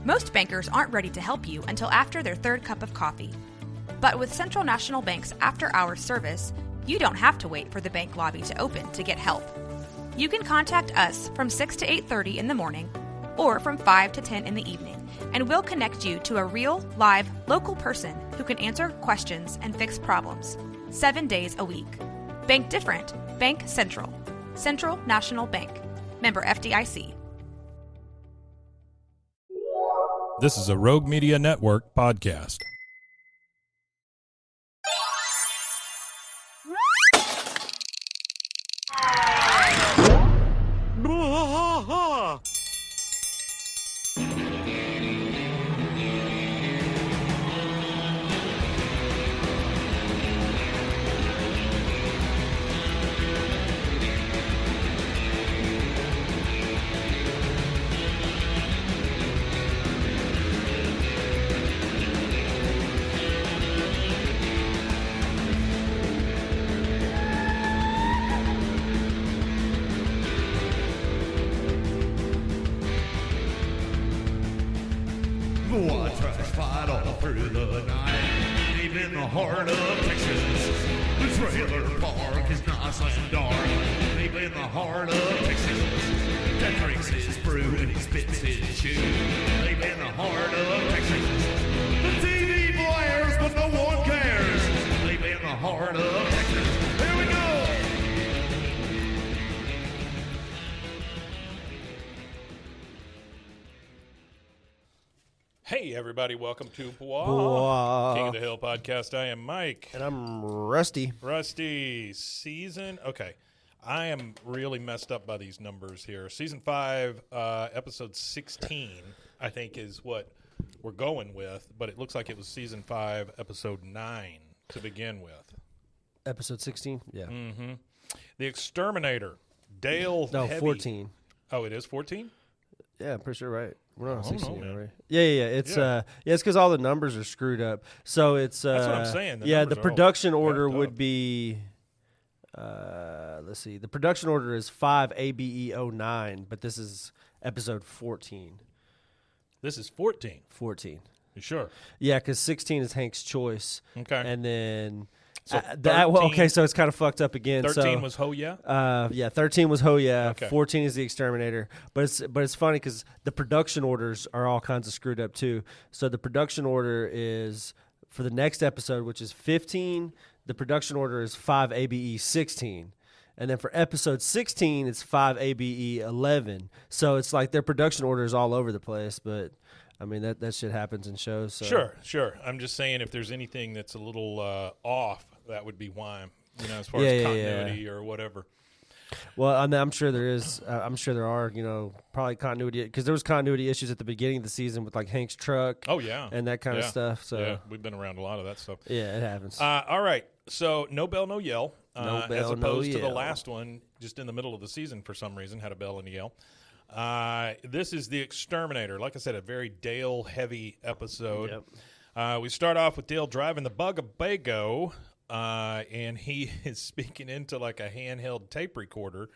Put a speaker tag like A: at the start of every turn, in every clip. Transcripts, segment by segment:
A: Most bankers aren't ready to help you until after their third cup of coffee. But with Central National Bank's after-hours service, you don't have to wait for the bank lobby to open to get help. You can contact us from 6 to 8:30 in the morning or from 5 to 10 in the evening, and we'll connect you to a real, live, local person who can answer questions and fix problems 7 days a week. Bank different. Bank Central. Central National Bank. Member FDIC.
B: This is a Rogue Media Network podcast.
C: Through the night, deep in the heart of Texas, the trailer park is nice and dark. Deep in the heart of Texas, that drinks his brew and he spits his chew. Deep in the heart of Texas, the TV blares but no one cares. Deep in the heart of Texas, here we go.
B: Hey, everybody. Welcome to Bois, King of the Hill podcast. I am Mike.
D: And I'm Rusty.
B: Rusty, okay. I am really messed up by these numbers here. Season 5, episode 16, I think is what we're going with, but it looks like it was season 5, episode 9 to begin with.
D: Episode 16? Yeah.
B: Mm-hmm. The Exterminator, Dale
D: No,
B: Heavy.
D: 14.
B: Oh, it is 14?
D: Yeah, I'm pretty sure right. We're not on
B: I don't
D: 16
B: know, man.
D: right? Yeah. It's because all the numbers are screwed up. So it's
B: That's what I'm saying.
D: The
B: numbers are all
D: production order
B: jacked
D: would
B: up.
D: be let's see. The production order is 5 ABE09, but this is episode 14.
B: This is 14.
D: 14.
B: You sure?
D: Yeah, because 16 is Hank's choice.
B: Okay.
D: And then
B: So
D: so it's kind of fucked up again.
B: 13 was Ho Yeah?
D: 13 was Ho Yeah.
B: Okay.
D: 14 is the Exterminator. But it's funny because the production orders are all kinds of screwed up too. So the production order is for the next episode, which is 15. The production order is 5 ABE 16. And then for episode 16, it's 5 ABE 11. So it's like their production order is all over the place. But I mean that shit happens in shows. So.
B: Sure. I'm just saying if there's anything that's a little off, that would be why. As far as continuity or whatever.
D: Well, I'm sure there is. I'm sure there are. Probably continuity because there was continuity issues at the beginning of the season with like Hank's truck.
B: Oh yeah,
D: and that kind of stuff. So
B: yeah, we've been around a lot of that stuff.
D: Yeah, it happens.
B: All right, so no bell, no yell.
D: No bell,
B: as opposed
D: no
B: to the
D: yell.
B: last one, just in the middle of the season for some reason had a bell and a yell. This is the Exterminator. Like I said, a very Dale-heavy episode.
D: Yep.
B: We start off with Dale driving the Bugaboo, and he is speaking into like a handheld tape recorder.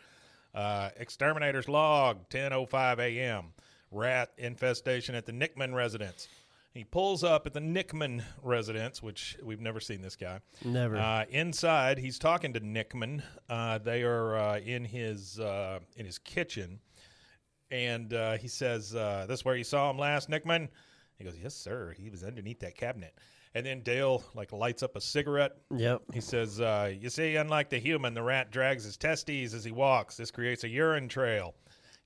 B: Exterminator's log, 10:05 a.m. Rat infestation at the Nickman residence. He pulls up at the Nickman residence, which we've never seen this guy.
D: Never.
B: Inside, he's talking to Nickman. They are in his kitchen. And he says, this where you saw him last, Nickman? He goes, yes, sir. He was underneath that cabinet. And then Dale, lights up a cigarette.
D: Yep.
B: He says, you see, unlike the human, the rat drags his testes as he walks. This creates a urine trail.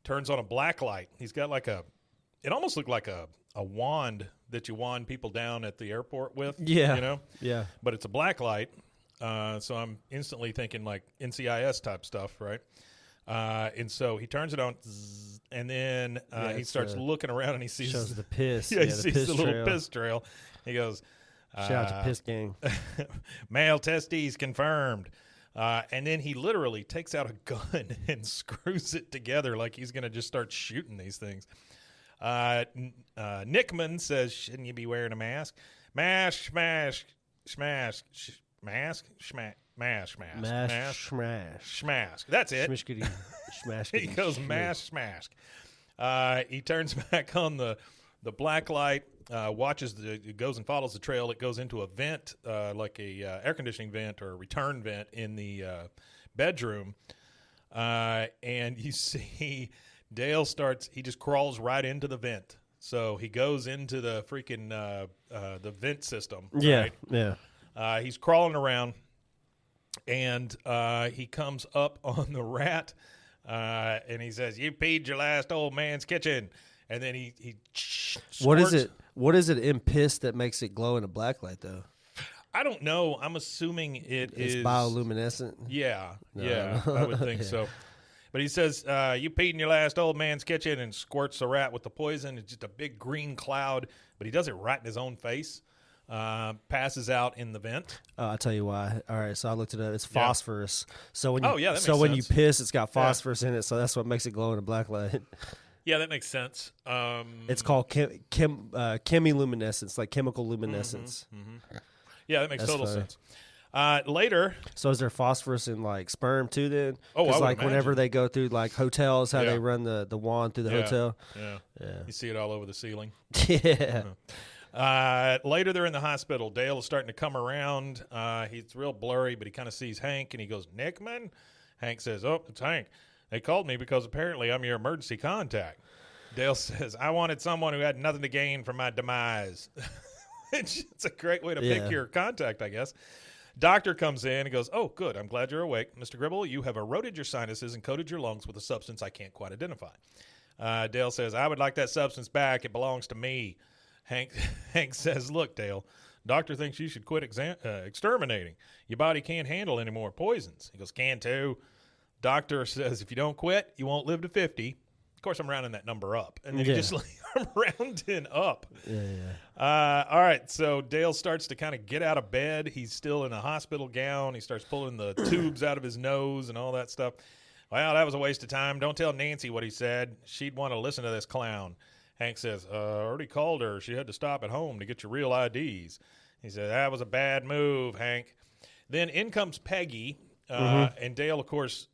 B: Turns on a black light. He's got it almost looked like a wand that you wand people down at the airport with.
D: Yeah. Yeah.
B: But it's a black light. So I'm instantly thinking like NCIS type stuff, right? And so he turns it on, and then he starts looking around, and he sees
D: shows the piss.
B: he sees the little piss trail. He goes,
D: "Shout out to Piss Gang."
B: Male testes confirmed. And then he literally takes out a gun and screws it together like he's going to just start shooting these things. Nickman says, "Shouldn't you be wearing a mask?" Mask, smash, smash, mask, smash. Mash, smash. That's it.
D: Smash.
B: He goes mash, smash. He turns back on the The black light it goes and follows the trail. It goes into a vent, like a air conditioning vent or a return vent in the bedroom. And you see Dale he just crawls right into the vent. So he goes into the freaking the vent system.
D: Yeah,
B: right?
D: yeah.
B: He's crawling around, and he comes up on the rat, and he says, "You peed your last old man's kitchen." And then he squirts.
D: What is it in piss that makes it glow in a black light, though?
B: I don't know. I'm assuming it's
D: bioluminescent.
B: Yeah,
D: No.
B: yeah, I would think so. But he says, you peed in your last old man's kitchen, and squirts the rat with the poison. It's just a big green cloud, but he does it right in his own face. Passes out in the vent.
D: I'll tell you why. All right, so I looked it up. It's phosphorus. So when you,
B: that makes
D: when you
B: sense.
D: piss, it's got phosphorus in it, so that's what makes it glow in a black light.
B: Yeah, that makes sense.
D: It's called chemiluminescence, like chemical luminescence.
B: Yeah, that makes
D: That's
B: total
D: funny.
B: sense. Later,
D: So is there phosphorus in like sperm too? Then,
B: Oh, I
D: 'Cause,
B: would
D: like whenever
B: imagine.
D: they go through like hotels, how
B: Yeah.
D: they run the wand through the hotel.
B: Yeah.
D: Yeah,
B: You see it all over the ceiling.
D: yeah.
B: Later, they're in the hospital. Dale is starting to come around. He's real blurry, but he kind of sees Hank, and he goes, "Nickman?" Hank says, "Oh, it's Hank. They called me because apparently I'm your emergency contact." Dale says, "I wanted someone who had nothing to gain from my demise." It's a great way to pick
D: Yeah.
B: your contact, I guess. Doctor comes in and goes, "Oh, good. I'm glad you're awake. Mr. Gribble, you have eroded your sinuses and coated your lungs with a substance I can't quite identify." Dale says, "I would like that substance back. It belongs to me." Hank says, "Look, Dale, doctor thinks you should quit exterminating. Your body can't handle any more poisons." He goes, "Can too." Doctor says, "If you don't quit, you won't live to 50. Of course, I'm rounding that number up. And then
D: Yeah.
B: you just I'm rounding up.
D: Yeah.
B: All right, so Dale starts to kind of get out of bed. He's still in a hospital gown. He starts pulling the tubes out of his nose and all that stuff. "Well, that was a waste of time. Don't tell Nancy what he said. She'd want to listen to this clown." Hank says, "I already called her. She had to stop at home to get your real IDs." He said, "That was a bad move, Hank." Then in comes Peggy, and Dale, of course,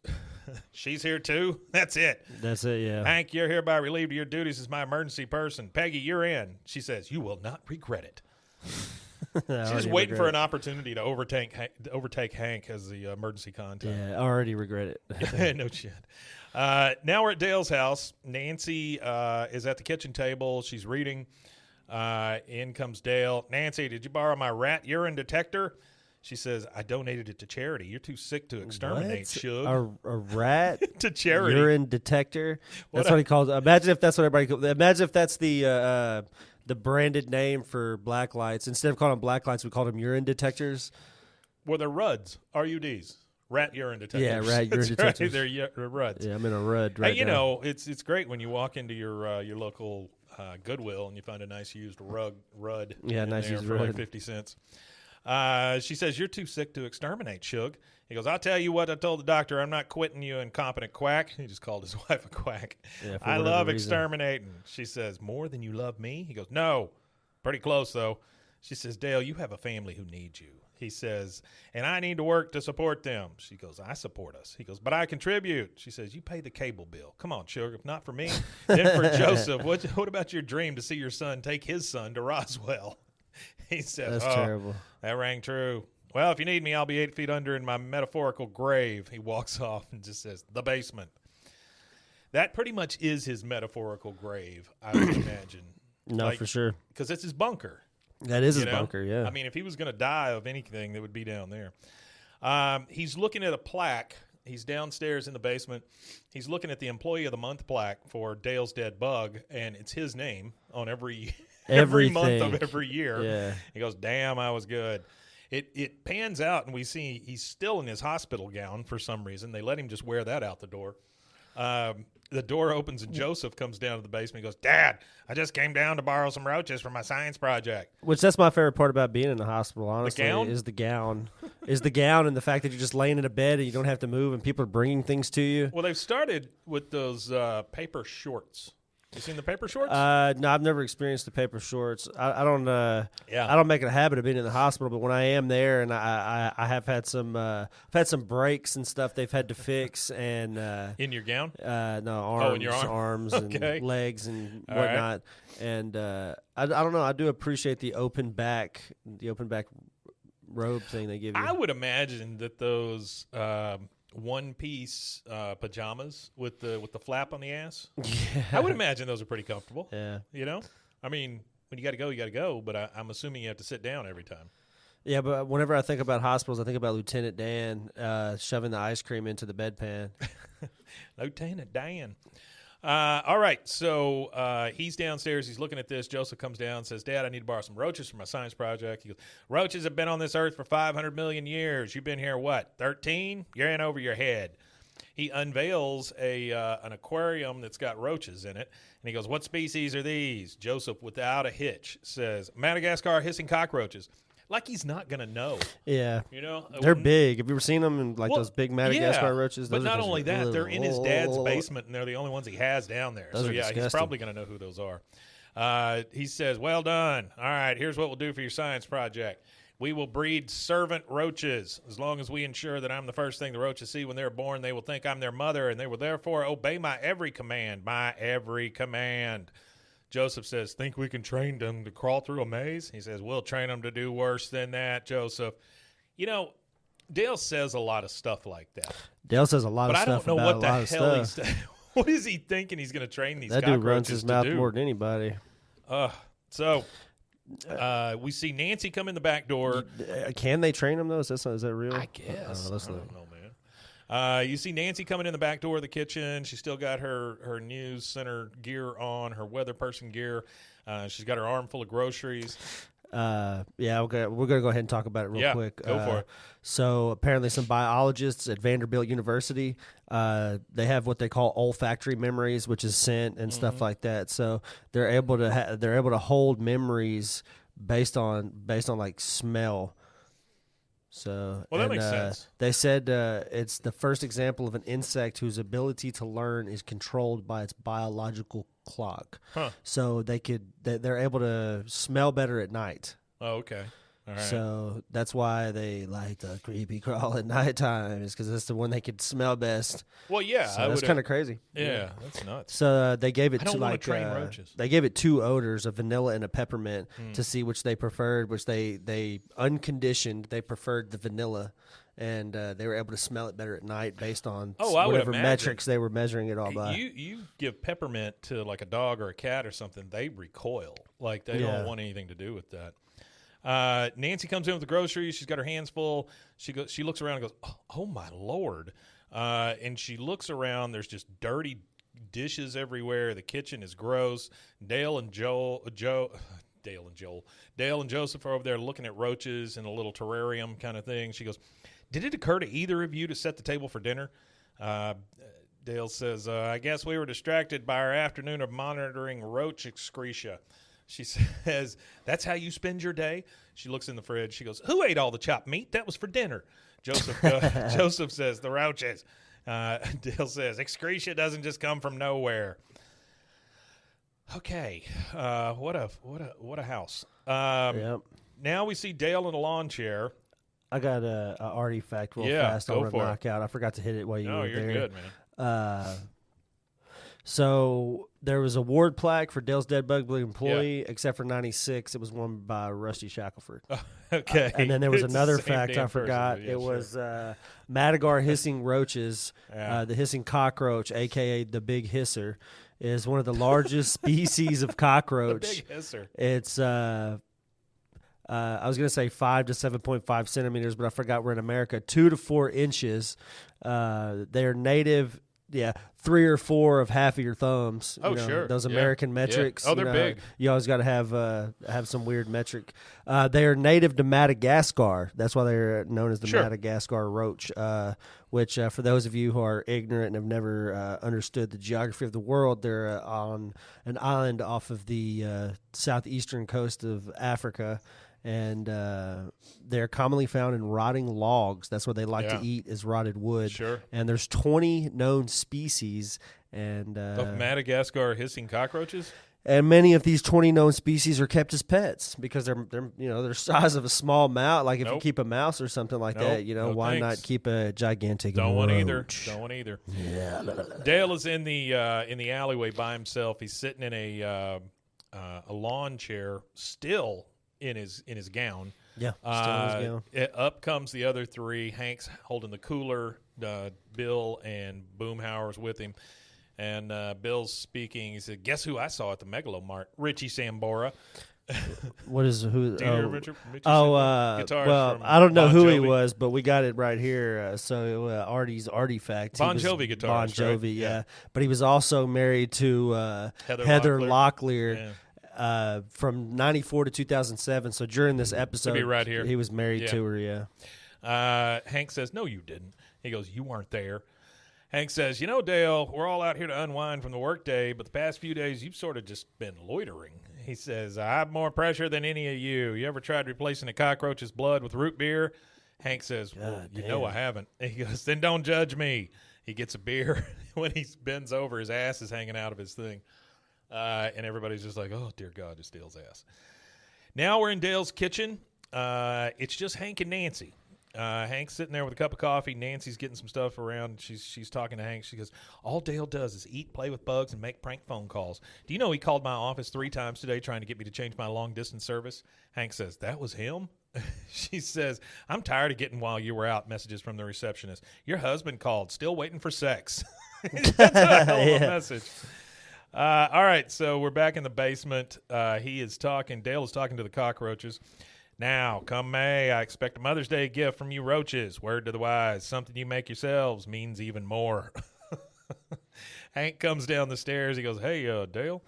B: she's here too. That's it.
D: That's it. Yeah.
B: "Hank, you're hereby relieved of your duties as my emergency person. Peggy, you're in." She says, "You will not regret it." She's just waiting for an opportunity to overtake Hank as the emergency contact.
D: Yeah, I already regret it.
B: No shit. Now we're at Dale's house. Nancy is at the kitchen table. She's reading. In comes Dale. "Nancy, did you borrow my rat urine detector?" She says, "I donated it to charity. You're too sick to exterminate, Shug."
D: A rat
B: To charity.
D: urine detector. That's what he calls it. Imagine if that's what everybody calls. Imagine if that's the branded name for black lights. Instead of calling them black lights, we call them urine detectors.
B: Well, they're RUDs, RUDs, rat urine detectors.
D: Yeah, rat urine
B: That's
D: detectors.
B: Right, they're RUDs.
D: Yeah, I'm in a RUD right
B: Hey, you
D: now.
B: know, it's great when you walk into your local Goodwill and you find a nice used RUD.
D: Yeah,
B: in
D: nice
B: there
D: used
B: for like
D: RUD.
B: 50 cents. She says, "You're too sick to exterminate, Shug." He goes, "I'll tell you what I told the doctor. I'm not quitting you, incompetent quack." He just called his wife a quack.
D: Yeah, for
B: "I
D: whatever
B: love
D: reason.
B: exterminating." She says, "More than you love me?" He goes, "No." Pretty close, though. She says, "Dale, you have a family who needs you." He says, "And I need to work to support them." She goes, "I support us." He goes, "But I contribute." She says, "You pay the cable bill. Come on, sugar. If not for me, then for Joseph. What about your dream to see your son take his son to Roswell?" He says,
D: That's
B: "Oh,
D: terrible.
B: that rang true. Well, if you need me, I'll be 8 feet under in my metaphorical grave." He walks off and just says, "The basement." That pretty much is his metaphorical grave, I would imagine.
D: No, for sure.
B: Because it's his bunker.
D: That is his
B: You know?
D: bunker, yeah.
B: I mean, if he was going to die of anything, that would be down there. He's looking at a plaque. He's downstairs in the basement. He's looking at the Employee of the Month plaque for Dale's dead bug, and it's his name on every month of every year.
D: Yeah.
B: He goes, "Damn, I was good." It pans out, and we see he's still in his hospital gown for some reason. They let him just wear that out the door. The door opens, and Joseph comes down to the basement. He goes, "Dad, I just came down to borrow some roaches for my science project."
D: Which that's my favorite part about being in the hospital, honestly,
B: gown?
D: is the gown. Is the gown and the fact that you're just laying in a bed and you don't have to move and people are bringing things to you.
B: Well, they've started with those paper shorts. You seen the paper shorts?
D: No, I've never experienced the paper shorts. I don't. I don't make it a habit of being in the hospital, but when I am there, and I have had some, I've had some breaks and stuff they've had to fix, and
B: in your gown?
D: no, arms,
B: in your
D: arms,
B: Okay.
D: and legs and
B: All
D: whatnot.
B: right.
D: And I don't know. I do appreciate the open back robe thing they give you.
B: I would imagine that those one-piece pajamas with the flap on the ass.
D: Yeah.
B: I would imagine those are pretty comfortable.
D: Yeah.
B: You know, I mean, when you got to go, you got to go. But I'm assuming you have to sit down every time.
D: Yeah, but whenever I think about hospitals, I think about Lieutenant Dan shoving the ice cream into the bedpan.
B: Lieutenant Dan. All right, so he's downstairs. He's looking at this. Joseph comes down and says, Dad, I need to borrow some roaches for my science project. He goes, roaches have been on this earth for 500 million years. You've been here, what, 13? You're in over your head. He unveils an aquarium that's got roaches in it, and he goes, what species are these? Joseph, without a hitch, says, Madagascar hissing cockroaches. Like he's not going to know.
D: Yeah.
B: You know?
D: They're big. Have you ever seen them? And those big Madagascar
B: yeah,
D: roaches?
B: But
D: Those
B: not
D: are
B: only that, they're in his dad's basement, and they're the only ones he has down there.
D: Those
B: So,
D: are
B: yeah, he's
D: disgusting.
B: probably going to know who those are. He says, well done. All right, here's what we'll do for your science project. We will breed servant roaches. As long as we ensure that I'm the first thing the roaches see when they're born, they will think I'm their mother, and they will therefore obey my every command. My every command. Joseph says, think we can train them to crawl through a maze? He says, we'll train them to do worse than that, Joseph. You know, Dale says a lot of stuff like that.
D: Dale says a lot
B: But
D: of
B: I
D: stuff
B: don't know
D: about
B: what
D: a lot
B: the
D: of
B: hell
D: stuff.
B: he's what is he thinking he's going to train these
D: That
B: cockroaches
D: dude runs his mouth
B: to do?
D: more than anybody.
B: So we see Nancy come in the back door.
D: Can they train him, though? Is that real?
B: I guess.
D: Let's
B: I
D: look.
B: don't know, man. You see Nancy coming in the back door of the kitchen. She's still got her news center gear on, her weather person gear. She's got her arm full of groceries.
D: Yeah, we're gonna go ahead and talk about it real quick.
B: Go for it.
D: So apparently, some biologists at Vanderbilt University, they have what they call olfactory memories, which is scent and stuff like that. So they're able to hold memories based on like smell. So
B: Well, that makes sense.
D: They said it's the first example of an insect whose ability to learn is controlled by its biological clock.
B: Huh.
D: So they're able to smell better at night.
B: Oh, okay. All right.
D: So that's why they like the creepy crawl at nighttime, is because that's the one they could smell best.
B: Well, yeah.
D: So that's kind of crazy.
B: Yeah, that's nuts.
D: So they gave it
B: I don't
D: to
B: wanna
D: like
B: train roaches.
D: they gave it two odors, a vanilla and a peppermint, to see which they preferred. Which they unconditioned, they preferred the vanilla, and they were able to smell it better at night based on
B: I would
D: whatever
B: imagine.
D: metrics they were measuring it all by.
B: You give peppermint to like a dog or a cat or something, they recoil. Like they don't want anything to do with that. Nancy comes in with the groceries. She's got her hands full. She looks around and goes, "Oh my Lord!" And she looks around. There's just dirty dishes everywhere. The kitchen is gross. Dale and Joseph are over there looking at roaches in a little terrarium kind of thing. She goes, "Did it occur to either of you to set the table for dinner?" Dale says, "I guess we were distracted by our afternoon of monitoring roach excreta." She says, "That's how you spend your day?" She looks in the fridge. She goes, "Who ate all the chopped meat? That was for dinner." Joseph says, "The roaches." Dale says, "Excreta doesn't just come from nowhere." Okay, what a house.
D: Yep.
B: Now we see Dale in a lawn chair.
D: I got a artifact real
B: Yeah,
D: fast. I
B: go
D: want to
B: for it.
D: knock out. I forgot to hit it while you
B: No,
D: were
B: you're
D: there.
B: good, man.
D: So there was a award plaque for Dale's Dead Bug employee, except for 96. It was won by Rusty Shackelford.
B: Okay.
D: And then there was
B: It's
D: another
B: the same
D: fact I
B: damn person,
D: forgot.
B: but yeah,
D: It
B: sure.
D: was Madagascar hissing roaches,
B: Yeah.
D: the hissing cockroach, a.k.a. the big hisser, is one of the largest species of cockroach.
B: Big hisser.
D: It's I was going to say 5 to 7.5 centimeters, but I forgot we're in America. 2 to 4 inches. They're native. 3 or 4 of half of your thumbs.
B: Oh,
D: you know,
B: sure.
D: Those
B: Yeah.
D: American metrics.
B: Yeah. Oh, they're
D: you know,
B: big.
D: You always got to have some weird metric. They are native to Madagascar. That's why they're known as the
B: Sure.
D: Madagascar roach. Which, for those of you who are ignorant and have never understood the geography of the world, they're on an island off of the southeastern coast of Africa. and they're commonly found in rotting logs. That's what they like to eat, is rotted wood.
B: Sure.
D: And there's 20 known species, and
B: Of Madagascar hissing cockroaches?
D: and many of these 20 known species are kept as pets because they're they're size of a small mouse. Like if you keep a mouse or something like that, why not keep a gigantic
B: Don't want
D: roach?
B: either. Yeah. Dale is in the alleyway by himself. He's sitting in a lawn chair, still in his gown.
D: Yeah, still in his gown.
B: Up comes the other three. Hank's holding the cooler. Bill and Boomhauer's with him. And Bill's speaking. He said, "Guess who I saw at the Megalomart? Richie Sambora."
D: What is who?
B: Do you know Richie Sambora? Guitarist
D: well,
B: from
D: I don't know
B: Bon
D: who he
B: Jovi.
D: was, but we got it right here. So Artie's Artifact.
B: Bon Jovi guitarist,
D: Bon Jovi,
B: right?
D: yeah. But he was also married to Heather Locklear. From 94 to 2007. So during this episode,
B: right here.
D: he was married to her. Yeah.
B: Hank says, "No, you didn't." He goes, "You weren't there." Hank says, Dale, we're all out here to unwind from the workday, but the past few days you've sort of just been loitering. He says, I have more pressure than any of you. You ever tried replacing a cockroach's blood with root beer? Hank says, well, I haven't. He goes, then don't judge me. He gets a beer. When he bends over, his ass is hanging out of his thing. And everybody's just like, oh, dear God, it's Dale's ass. Now we're in Dale's kitchen. It's just Hank and Nancy. Hank's sitting there with a cup of coffee. Nancy's getting some stuff around. She's talking to Hank. She goes, all Dale does is eat, play with bugs, and make prank phone calls. Do you know he called my office 3 times today trying to get me to change my long-distance service? Hank says, that was him? She says, I'm tired of getting while you were out messages from the receptionist. Your husband called, still waiting for sex. That's a hell of a message. All right, so we're back in the basement. Dale is talking to the cockroaches. Now, come May, I expect a Mother's Day gift from you roaches. Word to the wise, something you make yourselves means even more. Hank comes down the stairs. He goes, hey, Dale,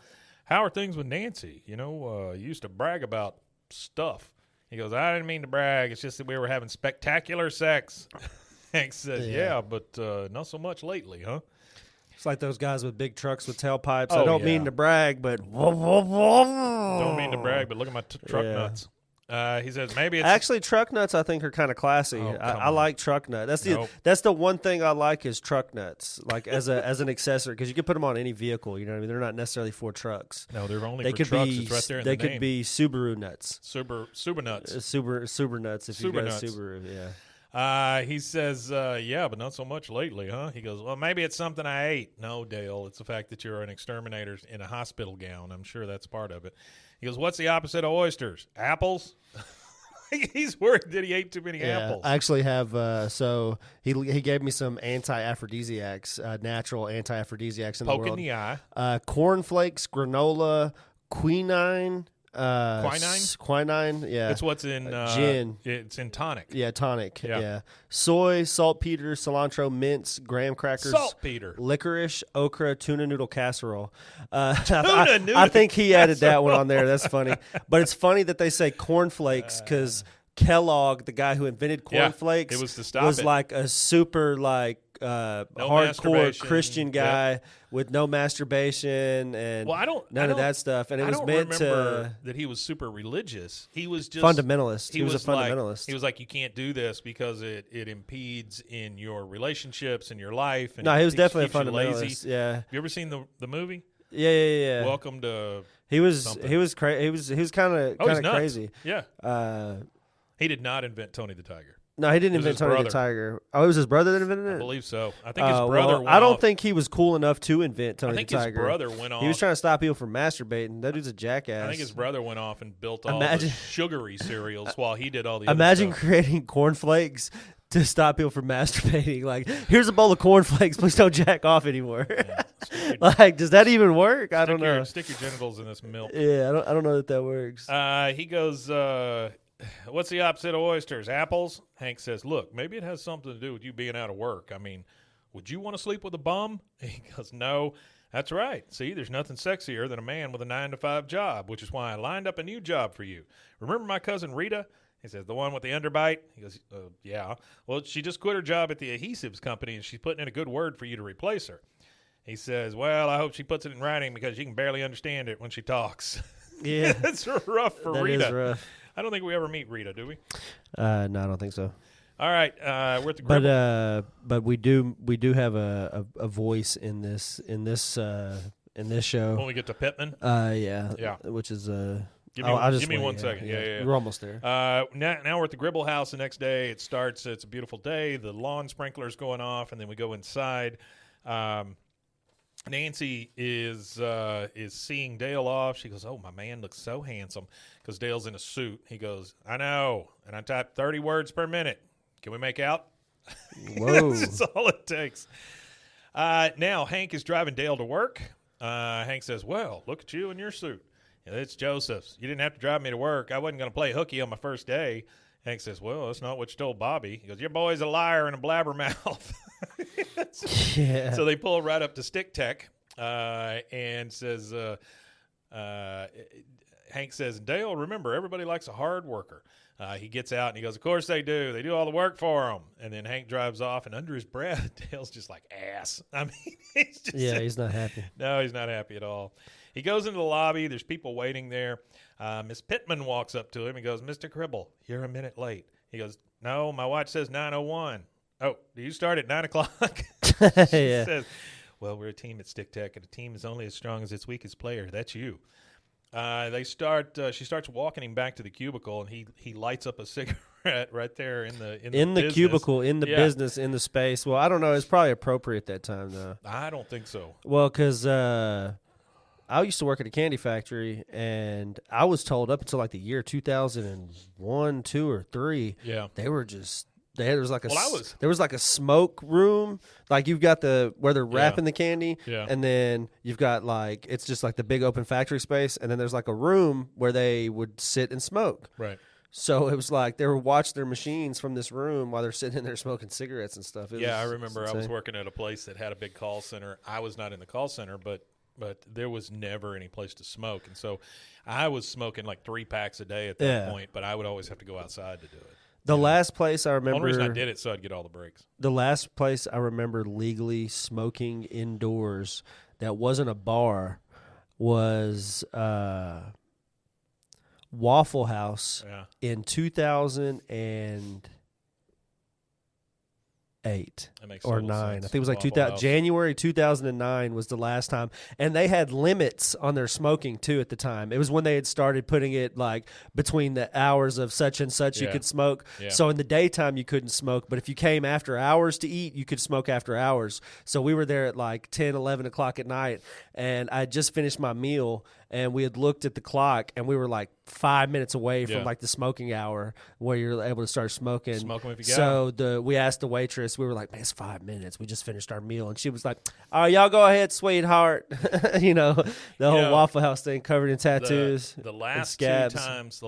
B: how are things with Nancy? You used to brag about stuff. He goes, I didn't mean to brag. It's just that we were having spectacular sex. Hank says, yeah, but not so much lately, huh?
D: It's like those guys with big trucks with tailpipes. I don't mean to brag, but don't
B: mean to brag, but look at my truck nuts. He says maybe it's
D: actually truck nuts. I think are kind of classy. I like truck nut. That's the one thing I like is truck nuts, like as an accessory, because you can put them on any vehicle. You know what I mean? They're not necessarily for trucks.
B: No, they're only for trucks. It's right there in the name.
D: They could be Subaru nuts.
B: Subaru nuts.
D: Subaru nuts. If you got a Subaru, yeah.
B: He says, yeah, but not so much lately, huh? He goes, well, maybe it's something I ate. No, Dale, it's the fact that you're an exterminator in a hospital gown. I'm sure that's part of it. He goes, what's the opposite of oysters? Apples? He's worried that he ate too many apples.
D: I actually have, so he gave me some anti-aphrodisiacs, natural anti-aphrodisiacs in the world.
B: Poke in the eye.
D: Cornflakes, granola, quinine.
B: Quinine?
D: Yeah.
B: It's what's in
D: gin.
B: It's in tonic.
D: Yeah, tonic. Yeah. Soy, saltpeter, cilantro, mints, graham crackers,
B: saltpeter,
D: licorice, okra, tuna noodle casserole. I think he added that one on there. That's funny. But it's funny that they say cornflakes because Kellogg, the guy who invented cornflakes,
B: it was to stop
D: was
B: it.
D: like a super hardcore Christian guy with no masturbation and none of that stuff. And it was meant to
B: that he was super religious. He was just
D: fundamentalist. He was a fundamentalist.
B: He was like, you can't do this because it impedes in your relationships and your life. And
D: no, he was definitely a fundamentalist.
B: Lazy.
D: Yeah.
B: Have you ever seen the movie?
D: Yeah.
B: Welcome to.
D: He was crazy. He was kind of crazy.
B: Yeah. He did not invent Tony the Tiger.
D: No, he didn't invent Tony the Tiger. Oh, it was his brother that invented it?
B: I believe so. I think his brother went
D: I don't think he was cool enough to invent Tony the Tiger.
B: I think his brother went off.
D: He was trying to stop people from masturbating. That dude's a jackass.
B: I think his brother went off and built all the sugary cereals while he did all the other
D: Imagine
B: stuff.
D: creating cornflakes to stop people from masturbating. Like, here's a bowl of cornflakes. Please don't jack off anymore. Like, does that even work? I don't know.
B: Stick your genitals in this milk.
D: Yeah, I don't know that works.
B: He goes, what's the opposite of oysters? Apples? Hank says, look, maybe it has something to do with you being out of work. I mean, would you want to sleep with a bum? He goes, no. That's right. See, there's nothing sexier than a man with a 9-to-5 job, which is why I lined up a new job for you. Remember my cousin Rita? He says, the one with the underbite? He goes, yeah. Well, she just quit her job at the adhesives company, and she's putting in a good word for you to replace her. He says, well, I hope she puts it in writing because you can barely understand it when she talks.
D: Yeah.
B: That's rough for Rita.
D: That is rough.
B: I don't think we ever meet Rita, do we?
D: No, I don't think so.
B: All right, we're at the Gribble.
D: But we do have a voice in this show.
B: When we get to Pittman?
D: Yeah. Which is
B: Give me 1 second. Yeah.
D: We're almost there.
B: Now we're at the Gribble house. The next day it starts. It's a beautiful day. The lawn sprinkler's going off, and then we go inside. Nancy is seeing Dale off. She goes, "Oh, my man looks so handsome," because Dale's in a suit. He goes, "I know," and I type 30 words per minute. Can we make out?
D: Whoa.
B: That's all it takes. Now Hank is driving Dale to work. Hank says, "Well, look at you in your suit. It's Joseph's. You didn't have to drive me to work. I wasn't going to play hooky on my first day." Hank says, "Well, that's not what you told Bobby." He goes, "Your boy's a liar and a blabbermouth."
D: Yeah.
B: So they pull right up to Stick Tech and says, Hank says, "Dale, remember, everybody likes a hard worker." He gets out and he goes, "Of course they do. They do all the work for them." And then Hank drives off, and under his breath, Dale's just like, ass. I mean, he's
D: not happy.
B: No, he's not happy at all. He goes into the lobby. There's people waiting there. Miss Pittman walks up to him and goes, "Mr. Cribble, you're a minute late." He goes, "No, my watch says 9:01. "Oh, do you start at 9 o'clock? She says, "Well, we're a team at Stick Tech, and a team is only as strong as its weakest player. That's you." She starts walking him back to the cubicle, and he lights up a cigarette right there in the
D: cubicle, in the business, in the space. Well, I don't know. It's probably appropriate that time, though.
B: I don't think so.
D: Well, because I used to work at a candy factory, and I was told up until like the year 2001, 2, or 3, they were just there was like there was like a smoke room, like you've got where they're wrapping the candy, and then you've got like it's just like the big open factory space, and then there's like a room where they would sit and smoke.
B: Right.
D: So it was like they were watching their machines from this room while they're sitting in there smoking cigarettes and stuff.
B: I remember I was working at a place that had a big call center. I was not in the call center, but there was never any place to smoke. And so I was smoking like 3 packs a day at that point, but I would always have to go outside to do it.
D: The last place I remember...
B: The only reason I did it so I'd get all the breaks.
D: The last place I remember legally smoking indoors that wasn't a bar was Waffle House in 2008 or 9. I think it was like January 2009 was the last time. And they had limits on their smoking, too, at the time. It was when they had started putting it, like, between the hours of such and such you could smoke. Yeah. So in the daytime, you couldn't smoke. But if you came after hours to eat, you could smoke after hours. So we were there at, like, 10, 11 o'clock at night. And I just finished my meal. And we had looked at the clock, and we were like 5 minutes away from like the smoking hour where you're able to start smoking.
B: Smoking if you got.
D: So we asked the waitress. We were like, "Man, it's 5 minutes. We just finished our meal," and she was like, "All right, y'all go ahead, sweetheart." The whole Waffle House thing covered in tattoos.
B: The last
D: scabs.
B: 2 times,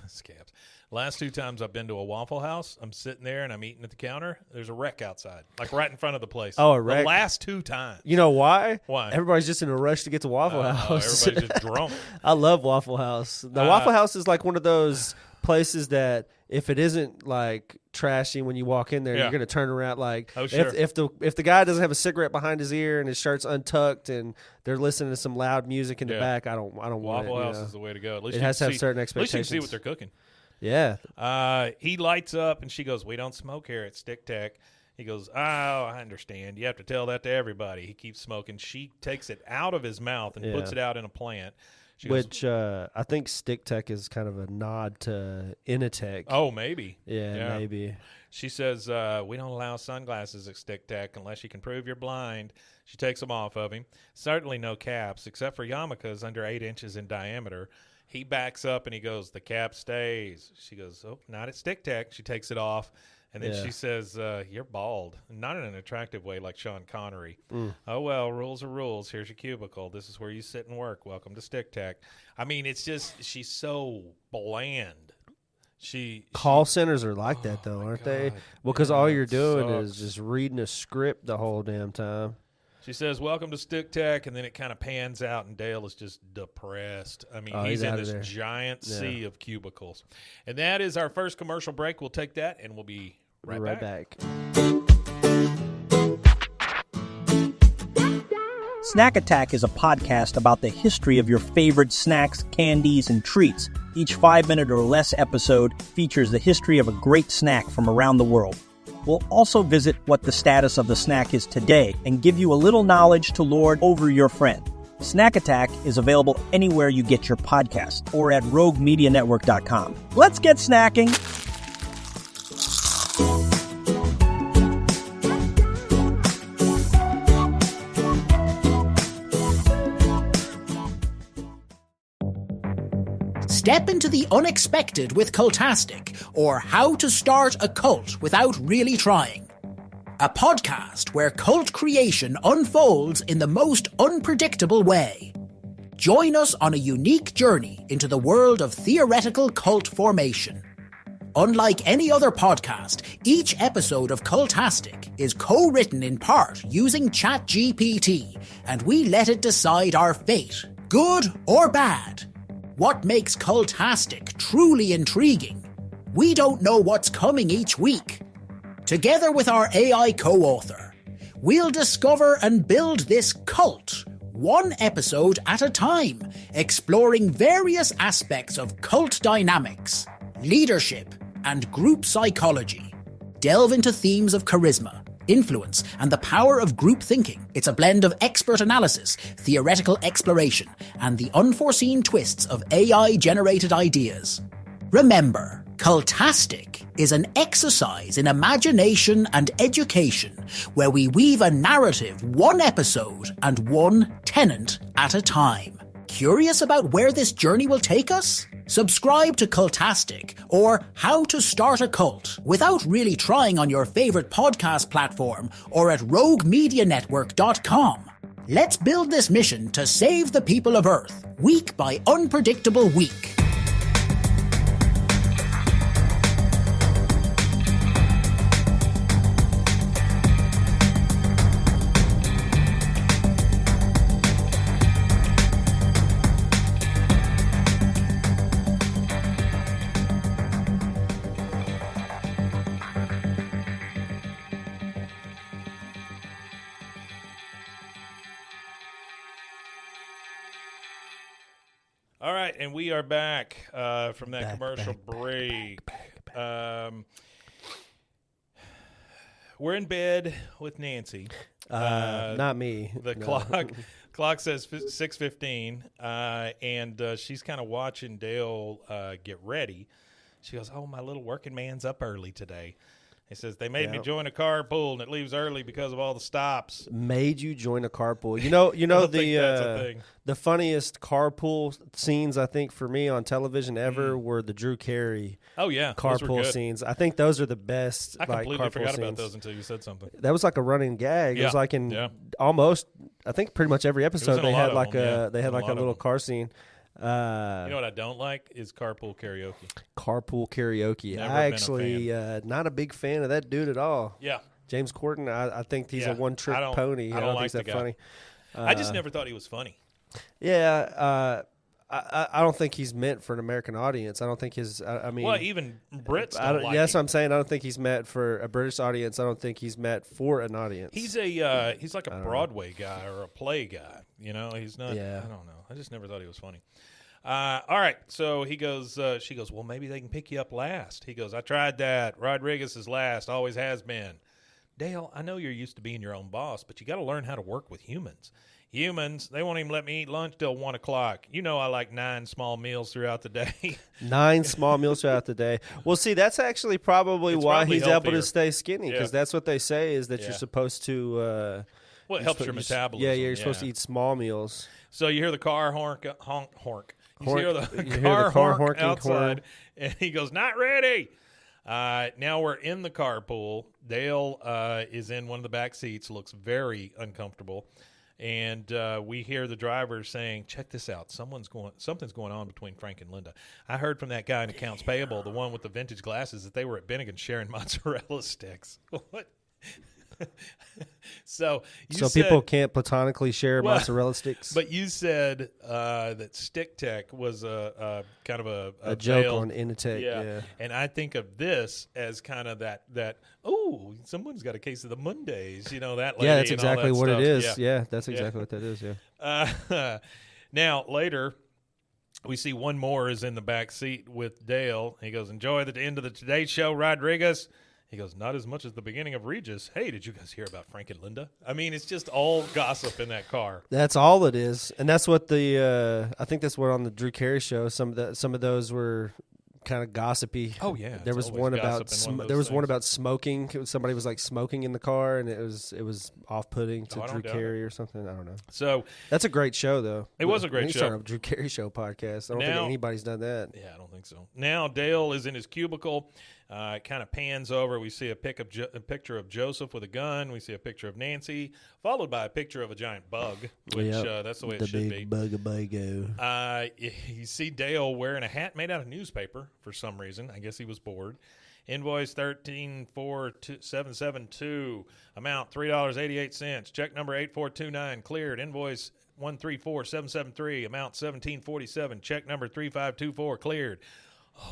B: scabs. Last 2 times I've been to a Waffle House, I'm sitting there and I'm eating at the counter. There's a wreck outside, like right in front of the place.
D: Oh, a wreck.
B: The last 2 times.
D: You know why?
B: Why?
D: Everybody's just in a rush to get to Waffle House.
B: Everybody's just drunk.
D: I love Waffle House. The Waffle House is like one of those places that if it isn't like trashy when you walk in there, you're going to turn around like if the guy doesn't have a cigarette behind his ear and his shirt's untucked and they're listening to some loud music in the back, I don't want
B: Waffle
D: it.
B: House is the way to go. At least
D: it has to have certain expectations.
B: At least you can see what they're cooking.
D: Yeah.
B: He lights up and she goes, "We don't smoke here at Stick Tech." He goes, "Oh, I understand. You have to tell that to everybody." He keeps smoking. She takes it out of his mouth and puts it out in a plant.
D: Which I think Stick Tech is kind of a nod to Initech.
B: Oh, maybe.
D: Yeah, maybe.
B: She says, "We don't allow sunglasses at Stick Tech unless you can prove you're blind." She takes them off of him. Certainly no caps, except for yarmulkes under 8 inches in diameter. He backs up and he goes, "The cap stays." She goes, "Oh, not at Stick Tech." She takes it off. And then she says, "You're bald." Not in an attractive way like Sean Connery. "Oh, well, rules are rules. Here's your cubicle. This is where you sit and work. Welcome to Stick Tech." I mean, it's just, she's so bland.
D: Call centers are like that, though, aren't they? Well, because all you're doing is just reading a script the whole damn time.
B: She says, "Welcome to Stick Tech," and then it kind of pans out, and Dale is just depressed. I mean, he's in this giant sea of cubicles. And that is our first commercial break. We'll take that, and we'll be right back.
E: Snack Attack is a podcast about the history of your favorite snacks, candies, and treats. Each 5-minute or less episode features the history of a great snack from around the world. We'll also visit what the status of the snack is today and give you a little knowledge to lord over your friend. Snack Attack is available anywhere you get your podcast or at roguemedianetwork.com. Let's get snacking!
F: Step into the unexpected with Cultastic, or How to Start a Cult Without Really Trying. A podcast where cult creation unfolds in the most unpredictable way. Join us on a unique journey into the world of theoretical cult formation. Unlike any other podcast, each episode of Cultastic is co-written in part using ChatGPT, and we let it decide our fate, good or bad. What makes Cultastic truly intriguing? We don't know what's coming each week. Together with our AI co-author, we'll discover and build this cult, one episode at a time, exploring various aspects of cult dynamics, leadership, and group psychology. Delve into themes of charisma, influence, and the power of group thinking. It's a blend of expert analysis, theoretical exploration, and the unforeseen twists of AI-generated ideas. Remember, Cultastic is an exercise in imagination and education where we weave a narrative one episode and one tenant at a time. Curious about where this journey will take us? Subscribe to Cultastic or How to Start a Cult without really trying on your favorite podcast platform or at roguemedianetwork.com. Let's build this mission to save the people of Earth, week by unpredictable week.
B: All right, and we are back from that commercial break. We're in bed with Nancy.
D: Not me.
B: The clock says 6:15, and she's kind of watching Dale get ready. She goes, "Oh, my little working man's up early today." He says, "They made me join a carpool, and it leaves early because of all the stops."
D: Made you join a carpool? You know the funniest carpool scenes I think for me on television ever were the Drew Carey.
B: Oh yeah,
D: carpool scenes. I think those are the best.
B: I completely forgot
D: scenes.
B: about those until you said something.
D: That was like a running gag.
B: Yeah.
D: It was like in almost, I think pretty much every episode they had like a little car scene.
B: You know what I don't like is carpool karaoke.
D: Carpool karaoke.
B: Never
D: I
B: been
D: actually not a big fan of that dude at all.
B: Yeah,
D: James Corden. I think he's a one-trick pony.
B: I don't
D: think
B: like
D: he's that
B: the guy.
D: funny.
B: I just never thought he was funny.
D: Yeah, I don't think he's meant for an American audience. I don't think his. I mean,
B: well, even Brits don't like
D: that's
B: him.
D: what I'm saying. I don't think he's meant for a British audience. I don't think he's meant for an audience.
B: He's like a Broadway guy or a play guy. You know, he's not.
D: Yeah.
B: I don't know. I just never thought he was funny. All right, so he goes. She goes, "Well, maybe they can pick you up last." He goes, "I tried that. Rodriguez is last. Always has been." Dale, I know you're used to being your own boss, but you got to learn how to work with humans. Humans, they won't even let me eat lunch till 1 o'clock. You know I like 9 small meals throughout the day.
D: 9 small meals throughout the day. Well, see, that's actually probably why he's
B: healthier.
D: able to stay skinny, because
B: Yeah.
D: that's what they say is that you're supposed to.
B: Well, it helps your metabolism.
D: Yeah, you're supposed to eat small meals.
B: So you hear the car honk. You hear the
D: car
B: honk
D: honking
B: outside, and he goes, "Not ready." Now we're in the carpool. Dale is in one of the back seats, looks very uncomfortable. And we hear the driver saying, "Check this out. Something's going on between Frank and Linda. I heard from that guy in accounts payable, the one with the vintage glasses, that they were at Bennigan sharing mozzarella sticks." What? So
D: people can't platonically share mozzarella sticks.
B: But you said that Stick Tech was a kind of a
D: joke
B: veiled,
D: on Initech. Yeah.
B: And I think of this as kind of that. Oh, someone's got a case of the Mondays. You know that. Lady
D: Yeah, that's
B: and all
D: exactly
B: that
D: what
B: stuff.
D: it is. Yeah, that's exactly what that is. Yeah.
B: Now later. We see one more is in the back seat with Dale. He goes, enjoy the end of the Today Show, Rodriguez. He goes, not as much as the beginning of Regis. Hey, did you guys hear about Frank and Linda? I mean, it's just all gossip in that car.
D: That's all it is, and that's what I think that's what on the Drew Carey show. Some of those were kind of gossipy.
B: Oh yeah,
D: there was one about one about smoking. Somebody was like smoking in the car, and it was off-putting to Drew Carey or something. I don't know.
B: So
D: that's a great show, though.
B: It was a great show.
D: Started a Drew Carey show podcast. I don't think anybody's done that.
B: Yeah, I don't think so. Now Dale is in his cubicle. It kind of pans over. We see a picture of Joseph with a gun. We see a picture of Nancy, followed by a picture of a giant bug, which that's the way it should be.
D: The big bug-a-bago.
B: You see Dale wearing a hat made out of newspaper for some reason. I guess he was bored. Invoice 134772, amount $3.88. Check number 8429 cleared. Invoice 134773, amount $17.47. Check number 3524 cleared.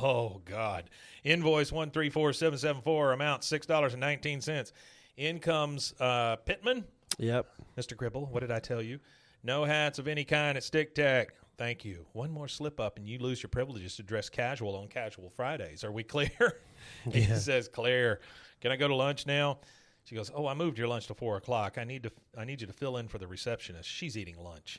B: Oh, God. Invoice 134774, amount $6.19. In comes Pittman.
D: Yep.
B: Mr. Gribble, what did I tell you? No hats of any kind at Stick Tech. Thank you. One more slip up and you lose your privileges to dress casual on Casual Fridays. Are we clear? He says, clear. Can I go to lunch now? She goes, oh, I moved your lunch to 4 o'clock. I need you to fill in for the receptionist. She's eating lunch.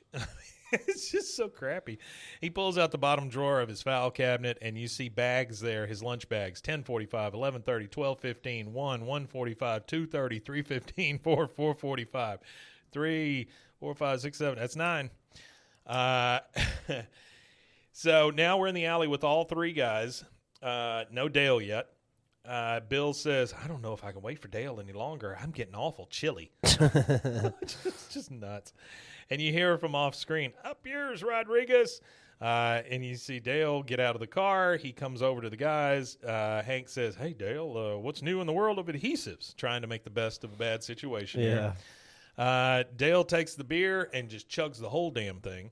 B: It's just so crappy. He pulls out the bottom drawer of his file cabinet, and you see bags there, his lunch bags, 10:45, 11:30, 12:15, 1, 1:45, 2:30, 3:15, 4, 4:45, 3, 4, 5, 6, 7. That's 9. So now we're in the alley with all three guys. No Dale yet. Bill says, I don't know if I can wait for Dale any longer. I'm getting awful chilly. just nuts. And you hear from off screen, up yours, Rodriguez. And you see Dale get out of the car. He comes over to the guys. Hank says, hey, Dale, what's new in the world of adhesives? Trying to make the best of a bad situation here. Dale takes the beer and just chugs the whole damn thing.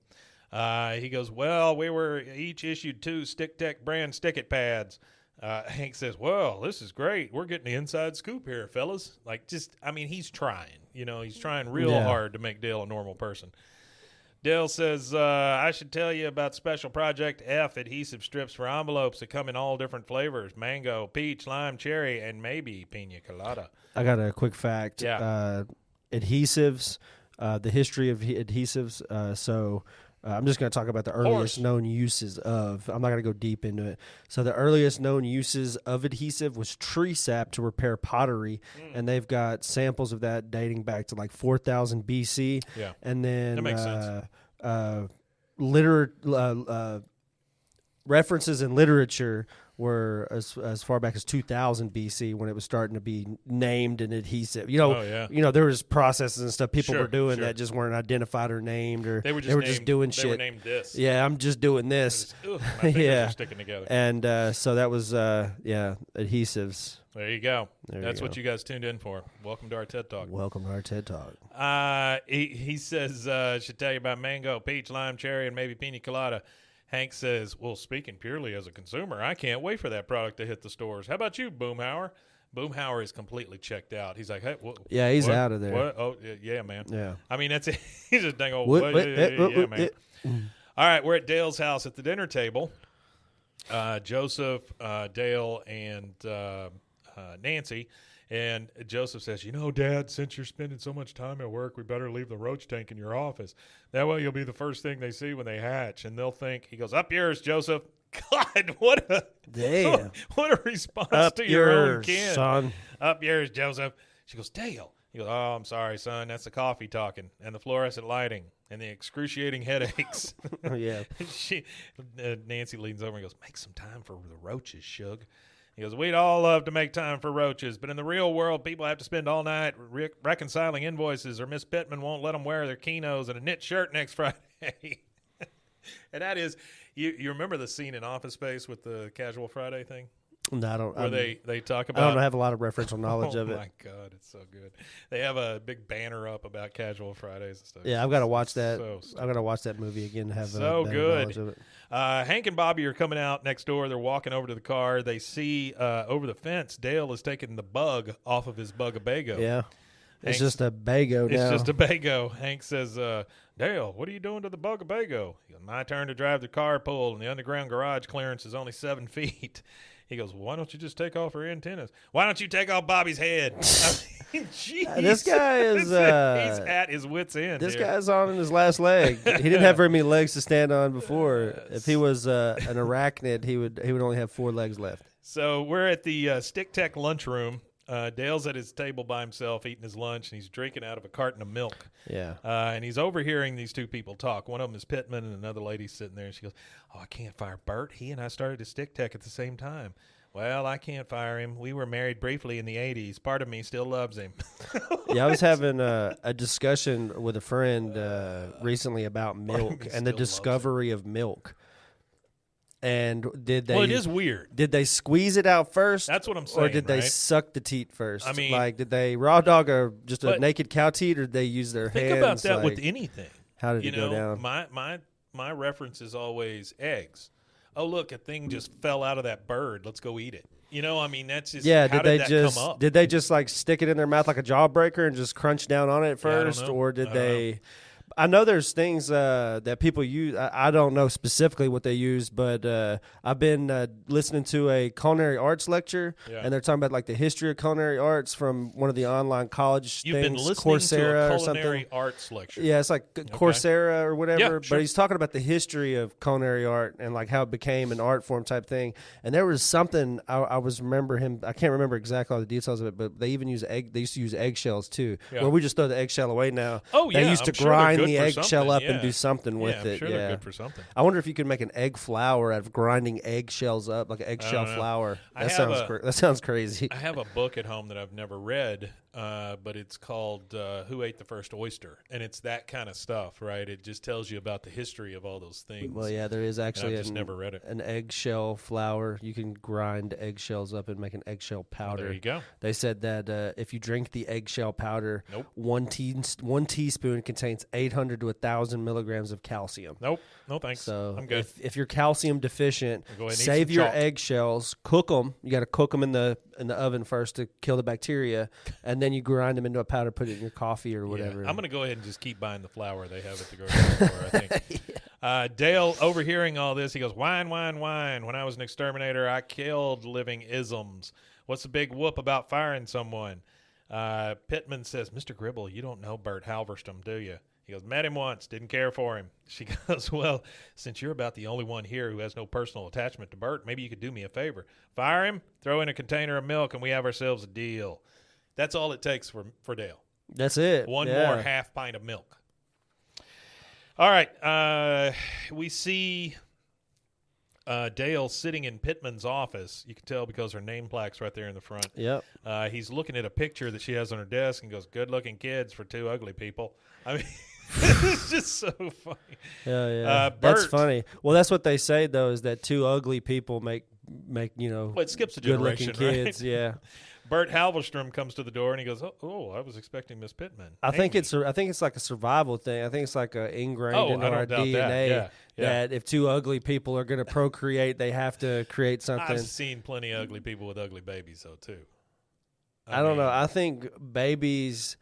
B: He goes, well, we were each issued 2 Stick Tech brand Stick-It pads. Hank says, well, this is great. We're getting the inside scoop here, fellas. He's trying. He's trying real hard to make Dale a normal person. Dale says, I should tell you about Special Project F adhesive strips for envelopes that come in all different flavors, mango, peach, lime, cherry, and maybe pina colada.
D: I got a quick fact.
B: Yeah.
D: Adhesives, the history of adhesives. I'm just going to talk about the earliest known uses of. I'm not going to go deep into it. So the earliest known uses of adhesive was tree sap to repair pottery, and they've got samples of that dating back to like 4000 BC.
B: Yeah,
D: and then
B: that makes sense.
D: References in literature were as far back as 2000 BC when it was starting to be named an adhesive. There was processes and stuff people were doing that just weren't identified or named, or they were just doing shit.
B: They were named this.
D: Yeah, I'm just doing this.
B: My fingers are sticking together.
D: And so that was adhesives.
B: There you go. That's what you guys tuned in for. Welcome to our TED Talk.
D: Welcome to our TED Talk.
B: He says, should tell you about mango, peach, lime, cherry, and maybe pina colada. Hank says, well, speaking purely as a consumer, I can't wait for that product to hit the stores. How about you, Boomhauer? Boomhauer is completely checked out. He's like, hey,
D: he's out of there.
B: What? Oh, yeah, man.
D: Yeah.
B: I mean, that's it. He's just dang old. Yeah, man. All right, we're at Dale's house at the dinner table. Joseph, Dale, and Nancy. And Joseph says, Dad, since you're spending so much time at work, we better leave the roach tank in your office. That way you'll be the first thing they see when they hatch. And they'll think, he goes, up yours, Joseph. God, what a response
D: up
B: to your own kid.
D: Son.
B: Up yours, Joseph. She goes, Dale. He goes, oh, I'm sorry, son. That's the coffee talking and the fluorescent lighting and the excruciating headaches.
D: Yeah.
B: Nancy leans over and goes, make some time for the roaches, Shug. He goes, we'd all love to make time for roaches, but in the real world, people have to spend all night reconciling invoices, or Miss Pittman won't let them wear their chinos and a knit shirt next Friday. And that is, you remember the scene in Office Space with the Casual Friday thing?
D: No, I don't.
B: Where they talk about.
D: I don't have a lot of referential knowledge of it.
B: Oh my God, it's so good. They have a big banner up about Casual Fridays and stuff.
D: Yeah, I've got to watch that.
B: So
D: I've got to watch that movie again to have
B: so
D: better
B: good.
D: knowledge of it.
B: Hank and Bobby are coming out next door. They're walking over to the car. They see over the fence Dale is taking the bug off of his Bug-A-Bago.
D: Yeah.
B: Hank's,
D: It's just a Bago now.
B: It's just a Bago. Hank says, Dale, what are you doing to the Bug-A-Bago? He goes, my turn to drive the carpool, and the underground garage clearance is only 7 feet. He goes, why don't you just take off her antennas? Why don't you take off Bobby's head? I mean,
D: This guy is
B: he's at his wit's end.
D: This
B: here.
D: guy's on his last leg. He didn't have very many legs to stand on before. If he was an arachnid, he would only have 4 legs left.
B: So we're at the Stick Tech lunchroom. Dale's at his table by himself eating his lunch, and he's drinking out of a carton of milk.
D: Yeah.
B: And he's overhearing these two people talk. One of them is Pittman, and another lady's sitting there, and she goes, oh, I can't fire Bert. He and I started at Stick Tech at the same time. Well, I can't fire him. We were married briefly in the 80s. Part of me still loves him.
D: Yeah, I was having a discussion with a friend recently about milk and the discovery of milk. And did they?
B: Well, it is weird.
D: Did they squeeze it out first?
B: That's what I'm saying.
D: Or did they
B: right?
D: suck the teat first?
B: I mean,
D: like, did they raw dog a naked cow teat, or did they use their hands?
B: Think about that
D: like,
B: with anything.
D: How did it go down?
B: My reference is always eggs. Oh, look, a thing just fell out of that bird. Let's go eat it. You know, I mean, that's just
D: yeah.
B: How did that come up?
D: Did they just like stick it in their mouth like a jawbreaker and just crunch down on it first,
B: I don't know.
D: or did they? I know there's things that people use. I don't know specifically what they use, but I've been listening to a culinary arts lecture, and they're talking about like the history of culinary arts from one of the online college
B: You've
D: things,
B: been listening
D: Coursera
B: to a
D: or
B: culinary
D: something.
B: arts lecture.
D: Yeah, it's like Coursera or whatever.
B: Yeah, sure.
D: But he's talking about the history of culinary art and like how it became an art form type thing. And there was something I can't remember exactly all the details of it, but they even use They used to use eggshells too.
B: Yeah.
D: Where we just throw the eggshell away now.
B: Oh yeah,
D: they used to
B: I'm sure they're
D: grind
B: good
D: the
B: for
D: eggshell up
B: something.
D: and do something with
B: I'm
D: it.
B: sure they're good for something.
D: I wonder if you could make an egg flour out of grinding eggshells up, like an eggshell flour. That sounds crazy.
B: I have a book at home that I've never read, but it's called "Who Ate the First Oyster," and it's that kind of stuff, right? It just tells you about the history of all those things.
D: Well, yeah, there is actually
B: I've just never read it.
D: An eggshell flour. You can grind eggshells up and make an eggshell powder.
B: There you go.
D: They said that if you drink the eggshell powder,
B: Nope.
D: one teaspoon contains 800 to 1,000 milligrams of calcium.
B: Nope, no thanks.
D: So
B: I'm good.
D: if you're calcium deficient,
B: Go ahead and eat
D: save
B: some
D: your
B: chalk.
D: eggshells, cook them. You got to cook them in the oven first to kill the bacteria, and then you grind them into a powder, put it in your coffee or whatever.
B: Yeah, I'm going to go ahead and just keep buying the flour they have at the grocery store, I think. Dale, overhearing all this, he goes, wine, wine, wine. When I was an exterminator, I killed living isms. What's the big whoop about firing someone? Pittman says, Mr. Gribble, you don't know Bert Halverstrom, do you? He goes, met him once, didn't care for him. She goes, well, since you're about the only one here who has no personal attachment to Bert, maybe you could do me a favor. Fire him, throw in a container of milk, and we have ourselves a deal. That's all it takes for Dale.
D: That's it.
B: One more half pint of milk. All right. We see Dale sitting in Pittman's office. You can tell because her name plaque's right there in the front.
D: Yep.
B: He's looking at a picture that she has on her desk and goes, good-looking kids for 2 ugly people. I mean, it's just so funny.
D: Yeah.
B: Bert,
D: That's funny. Well, that's what they say, though, is that 2 ugly people make
B: well, it skips a
D: good-looking
B: generation,
D: kids.
B: right?
D: Yeah.
B: Bert Halverstrom comes to the door and he goes, "Oh, I was expecting Miss Pittman."
D: I think it's like a survival thing. I think it's like ingrained in
B: I
D: our
B: don't doubt
D: DNA
B: that. Yeah.
D: that if 2 ugly people are going to procreate, they have to create something.
B: I've seen plenty of ugly people with ugly babies, though, too.
D: I don't know. I think babies.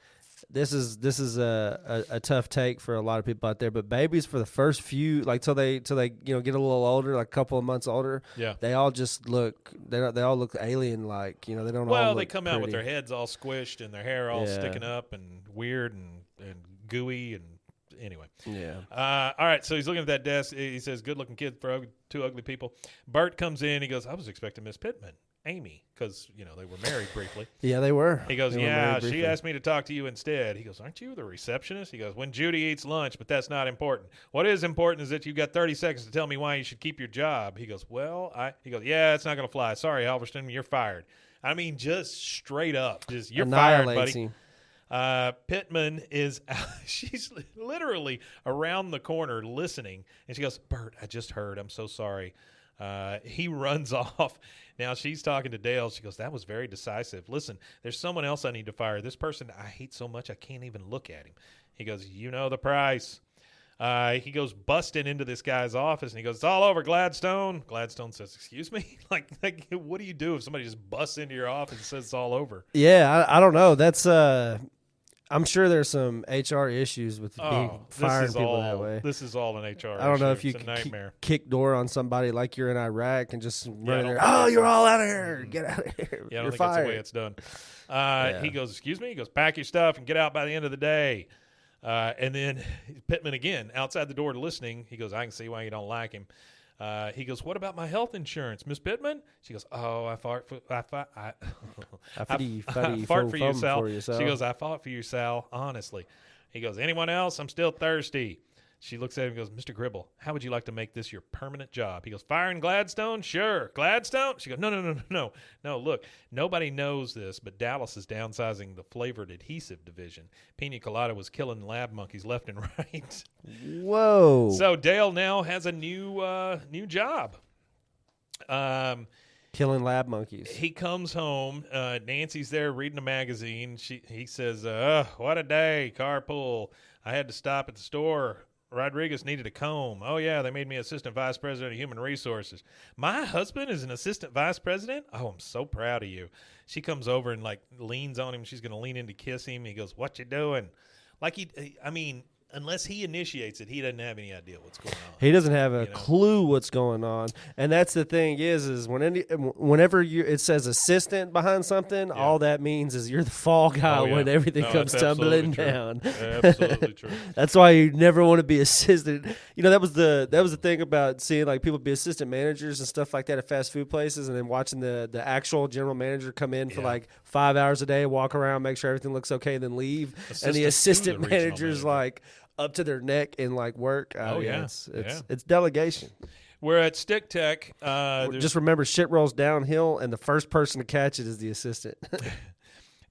D: This is a tough take for a lot of people out there, but babies for the first few, like till they get a little older, like a couple of months older,
B: they
D: all just look they all look alien like, they don't all look
B: they come out with
D: pretty.
B: their heads all squished and their hair all sticking up and weird and gooey and anyway.
D: Yeah.
B: All right, so he's looking at that desk. He says, good-looking kid for 2 ugly people. Bert comes in. He goes, I was expecting Miss Pittman. Amy, because, they were married briefly.
D: Yeah, they were.
B: He goes,
D: They were
B: yeah,
D: married
B: she
D: briefly.
B: asked me to talk to you instead. He goes, aren't you the receptionist? He goes, when Judy eats lunch, but that's not important. What is important is that you've got 30 seconds to tell me why you should keep your job. He goes, he goes, yeah, it's not going to fly. Sorry, Halverstone, you're fired. I mean, just straight up. Just, you're fired, buddy. Pittman is, she's literally around the corner listening, and she goes, Bert, I just heard. I'm so sorry. He runs off. Now she's talking to Dale. She goes, that was very decisive. Listen, there's someone else I need to fire. This person I hate so much I can't even look at him. He goes, you know the price. He goes busting into this guy's office, and he goes, it's all over, Gladstone. Gladstone says, excuse me? like, what do you do if somebody just busts into your office and says it's all over?
D: Yeah, I don't know. That's I'm sure there's some HR issues with firing people that way.
B: This is all an HR
D: I don't know
B: issue.
D: if you
B: can
D: kick door on somebody like you're in Iraq and just run in there. Oh, you're all out of here. Get out of here.
B: Yeah, I don't
D: you're
B: think
D: fired.
B: that's the way it's done. He goes, excuse me? He goes, pack your stuff and get out by the end of the day. And then Pittman again, outside the door listening, he goes, I can see why you don't like him. He goes, what about my health insurance, Miss Pittman? She goes, oh, I fart for you, Sal. She goes, I fought for you, Sal, honestly. He goes, anyone else? I'm still thirsty. She looks at him and goes, Mr. Gribble, how would you like to make this your permanent job? He goes, firing Gladstone? Sure. Gladstone? She goes, no. Look, nobody knows this, but Dallas is downsizing the flavored adhesive division. Pina Colada was killing lab monkeys left and right.
D: Whoa.
B: So Dale now has a new job.
D: Killing lab monkeys.
B: He comes home. Nancy's there reading a magazine. He says, what a day, carpool. I had to stop at the store. Rodriguez needed a comb. Oh, yeah, they made me assistant vice president of human resources. My husband is an assistant vice president? Oh, I'm so proud of you. She comes over and, leans on him. She's going to lean in to kiss him. He goes, what you doing? Unless he initiates it, he doesn't have any idea what's going on.
D: He doesn't have a clue what's going on. And that's the thing is whenever it says assistant behind something, all that means is you're the fall guy when everything comes tumbling down.
B: Absolutely true.
D: That's why you never want to be assistant. That was the thing about seeing people be assistant managers and stuff like that at fast food places, and then watching the actual general manager come in for 5 hours a day, walk around, make sure everything looks okay, and then leave. And the assistant manager's up to their neck in work. It's delegation.
B: We're at Stick Tech.
D: Just remember, shit rolls downhill, and the first person to catch it is the assistant.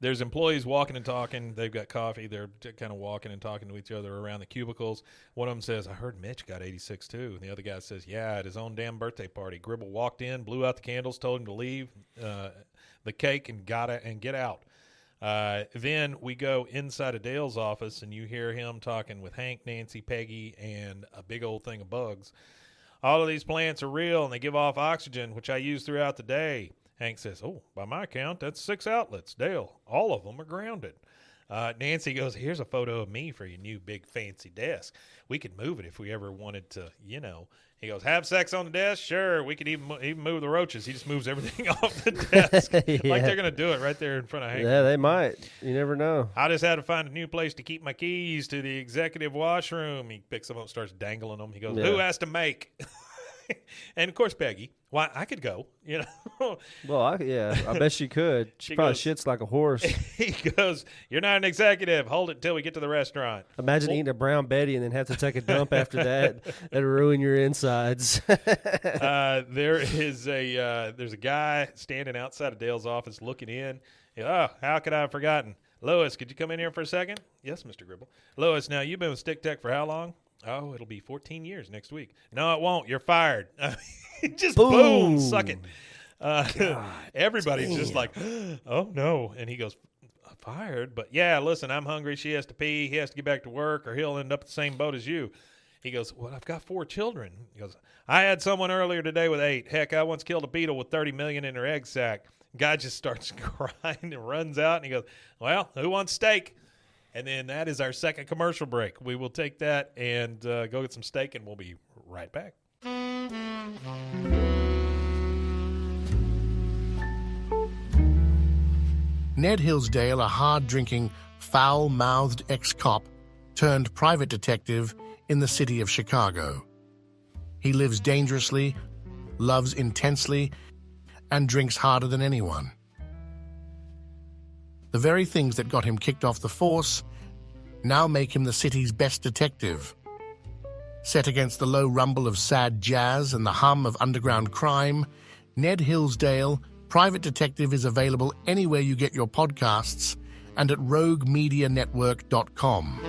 B: There's employees walking and talking. They've got coffee. They're kind of walking and talking to each other around the cubicles. One of them says, I heard Mitch got 86 too. And the other guy says, yeah, at his own damn birthday party. Gribble walked in, blew out the candles, told him to leave the cake and get out. Then we go inside of Dale's office, and you hear him talking with Hank, Nancy, Peggy, and a big old thing of bugs. All of these plants are real, and they give off oxygen, which I use throughout the day. Hank says, oh, by my count, that's 6 outlets. Dale, all of them are grounded. Nancy goes, here's a photo of me for your new big fancy desk. We could move it if we ever wanted to, He goes, have sex on the desk? Sure. We could even move the roaches. He just moves everything off the desk. Like they're going to do it right there in front of Hank.
D: Yeah, they might. You never know.
B: I just had to find a new place to keep my keys to the executive washroom. He picks them up and starts dangling them. He goes, who has to make? And, of course, Peggy, why, I could go,
D: Well, I bet she could. She probably shits like a horse.
B: He goes, you're not an executive. Hold it until we get to the restaurant.
D: Imagine eating a Brown Betty and then have to take a dump after that. That'd ruin your insides.
B: There's a guy standing outside of Dale's office looking in. Oh, how could I have forgotten? Lois, could you come in here for a second? Yes, Mr. Gribble. Lois, now you've been with Stick Tech for how long? Oh, it'll be 14 years next week. No, it won't. You're fired. Just boom, suck it. Everybody's just like, oh, no. And he goes, fired? But, yeah, listen, I'm hungry. She has to pee. He has to get back to work, or he'll end up in the same boat as you. He goes, well, I've got 4 children. He goes, I had someone earlier today with 8. Heck, I once killed a beetle with $30 million in her egg sack. Guy just starts crying and runs out, and he goes, well, who wants steak? And then that is our second commercial break. We will take that and go get some steak, and we'll be right back.
G: Ned Hillsdale, a hard-drinking, foul-mouthed ex-cop turned private detective in the city of Chicago. He lives dangerously, loves intensely, and drinks harder than anyone. The very things that got him kicked off the force now make him the city's best detective. Set against the low rumble of sad jazz and the hum of underground crime, Ned Hillsdale, Private Detective, is available anywhere you get your podcasts and at roguemedianetwork.com.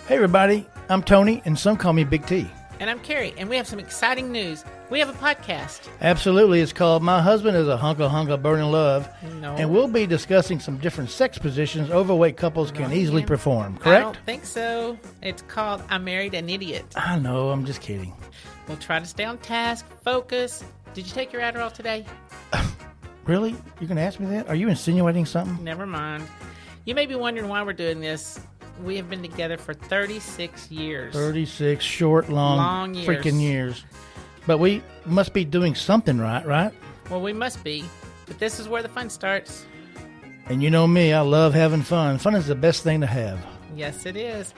H: Hey everybody, I'm Tony, and some call me Big T.
I: And I'm Carrie, and we have some exciting news. We have a podcast.
H: Absolutely, it's called My Husband is a Hunka Burning Love.
I: No.
H: And we'll be discussing some different sex positions overweight couples can easily perform, correct?
I: I don't think so. It's called I Married an Idiot.
H: I know, I'm just kidding.
I: We'll try to stay on task, focus. Did you take your Adderall today?
H: Really? You're going to ask me that? Are you insinuating something?
I: Never mind. You may be wondering why we're doing this. We have been together for 36 years.
H: 36 short, long
I: years.
H: Freaking years. But we must be doing something right?
I: Well, we must be. But this is where the fun starts.
H: And you know me, I love having fun. Fun is the best thing to have.
I: Yes, it is.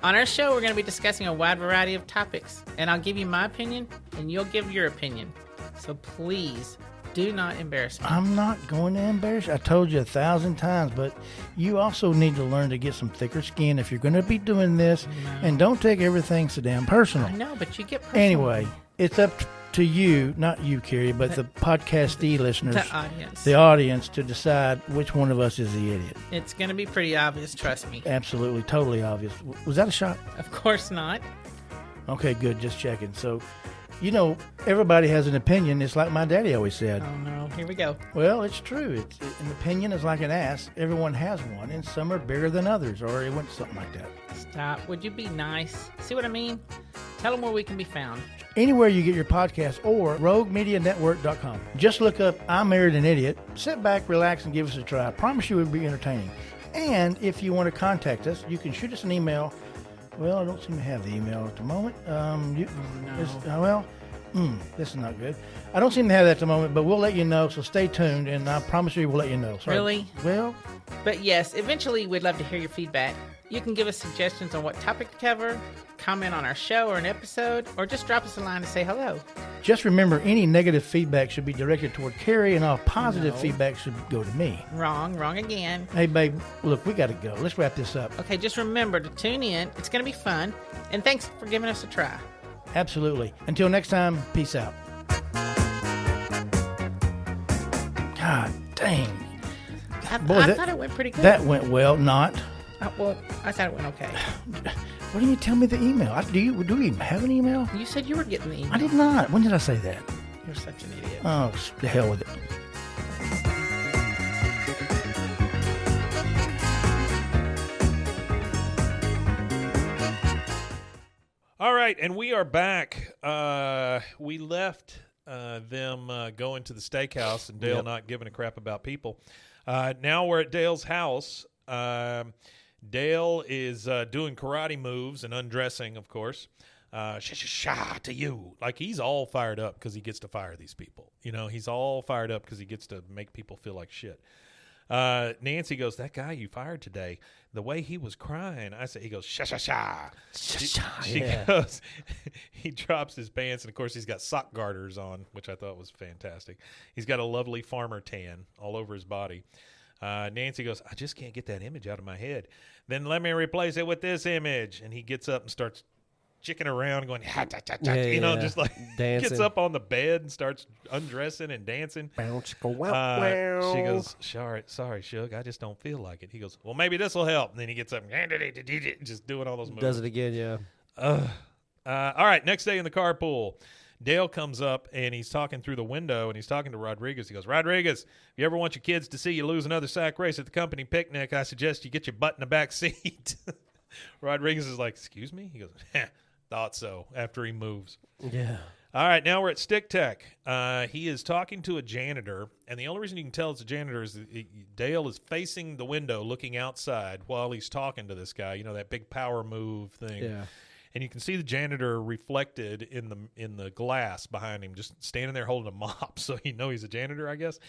I: On our show, we're going to be discussing a wide variety of topics. And I'll give you my opinion, and you'll give your opinion. So please, do not embarrass me.
H: I'm not going to embarrass you. I told you 1,000 times, but you also need to learn to get some thicker skin if you're going to be doing this.
I: No.
H: And don't take everything so damn personal.
I: I know, but you get personal.
H: Anyway, it's up to you, not you, Carrie, but the podcastee listeners,
I: the
H: audience, to decide which one of us is the idiot.
I: It's going to be pretty obvious, trust me.
H: Absolutely, totally obvious. Was that a shot?
I: Of course not.
H: Okay, good, just checking. So, you know, everybody has an opinion. It's like my daddy always said.
I: Oh, no. Here we go.
H: Well, it's true. An opinion is like an ass. Everyone has one, and some are bigger than others, or it went something like that.
I: Stop. Would you be nice? See what I mean? Tell them where we can be found.
H: Anywhere you get your podcast or roguemedianetwork.com. Just look up I Married an Idiot. Sit back, relax, and give us a try. I promise you it will be entertaining. And if you want to contact us, you can shoot us an email. Well, I don't seem to have the email at the moment. This is not good. I don't seem to have that at the moment, but we'll let you know, so stay tuned, and I promise you we'll let you know. Sorry.
I: Really?
H: Well.
I: But yes, eventually we'd love to hear your feedback. You can give us suggestions on what topic to cover, comment on our show or an episode, or just drop us a line to say hello.
H: Just remember, any negative feedback should be directed toward Carrie, and all positive feedback should go to me.
I: Wrong again.
H: Hey, babe, look, we got to go. Let's wrap this up.
I: Okay, just remember to tune in. It's going to be fun, and thanks for giving us a try.
H: Absolutely. Until next time, peace out. God dang.
I: I thought it went pretty good.
H: That went well, not.
I: Well, I thought it went okay.
H: Why didn't you tell me the email? Do we even have an email?
I: You said you were getting the email.
H: I did not. When did I say that?
I: You're such an idiot.
H: Oh, the hell with it.
B: All right, and we are back. We left them going to the steakhouse and Dale not giving a crap about people. Now we're at Dale's house. Dale is doing karate moves and undressing, of course. Sha to you. Like, he's all fired up because he gets to fire these people. You know, he's all fired up because he gets to make people feel like shit. Nancy goes, that guy you fired today, the way he was crying. I said, he goes, sha. She goes, he drops his pants, and of course he's got sock garters on, which I thought was fantastic. He's got a lovely farmer tan all over his body. Nancy goes, I just can't get that image out of my head. Then let me replace it with this image. And he gets up and starts chicking around, going, just like dancing. Gets up on the bed and starts undressing and dancing. She goes, sorry, Shug, I just don't feel like it. He goes, well, maybe this will help. And then he gets up and just doing all those moves.
D: Does it again, yeah.
B: All right, next day in the carpool, Dale comes up and he's talking through the window and he's talking to Rodriguez. He goes, Rodriguez, if you ever want your kids to see you lose another sack race at the company picnic, I suggest you get your butt in the back seat. Rodriguez is like, excuse me? He goes, thought so, after he moves.
D: Yeah.
B: All right, now we're at Stick Tech. He is talking to a janitor, and the only reason you can tell it's a janitor is that Dale is facing the window looking outside while he's talking to this guy, you know, that big power move thing.
D: Yeah.
B: And you can see the janitor reflected in the glass behind him, just standing there holding a mop, so you know he's a janitor, I guess.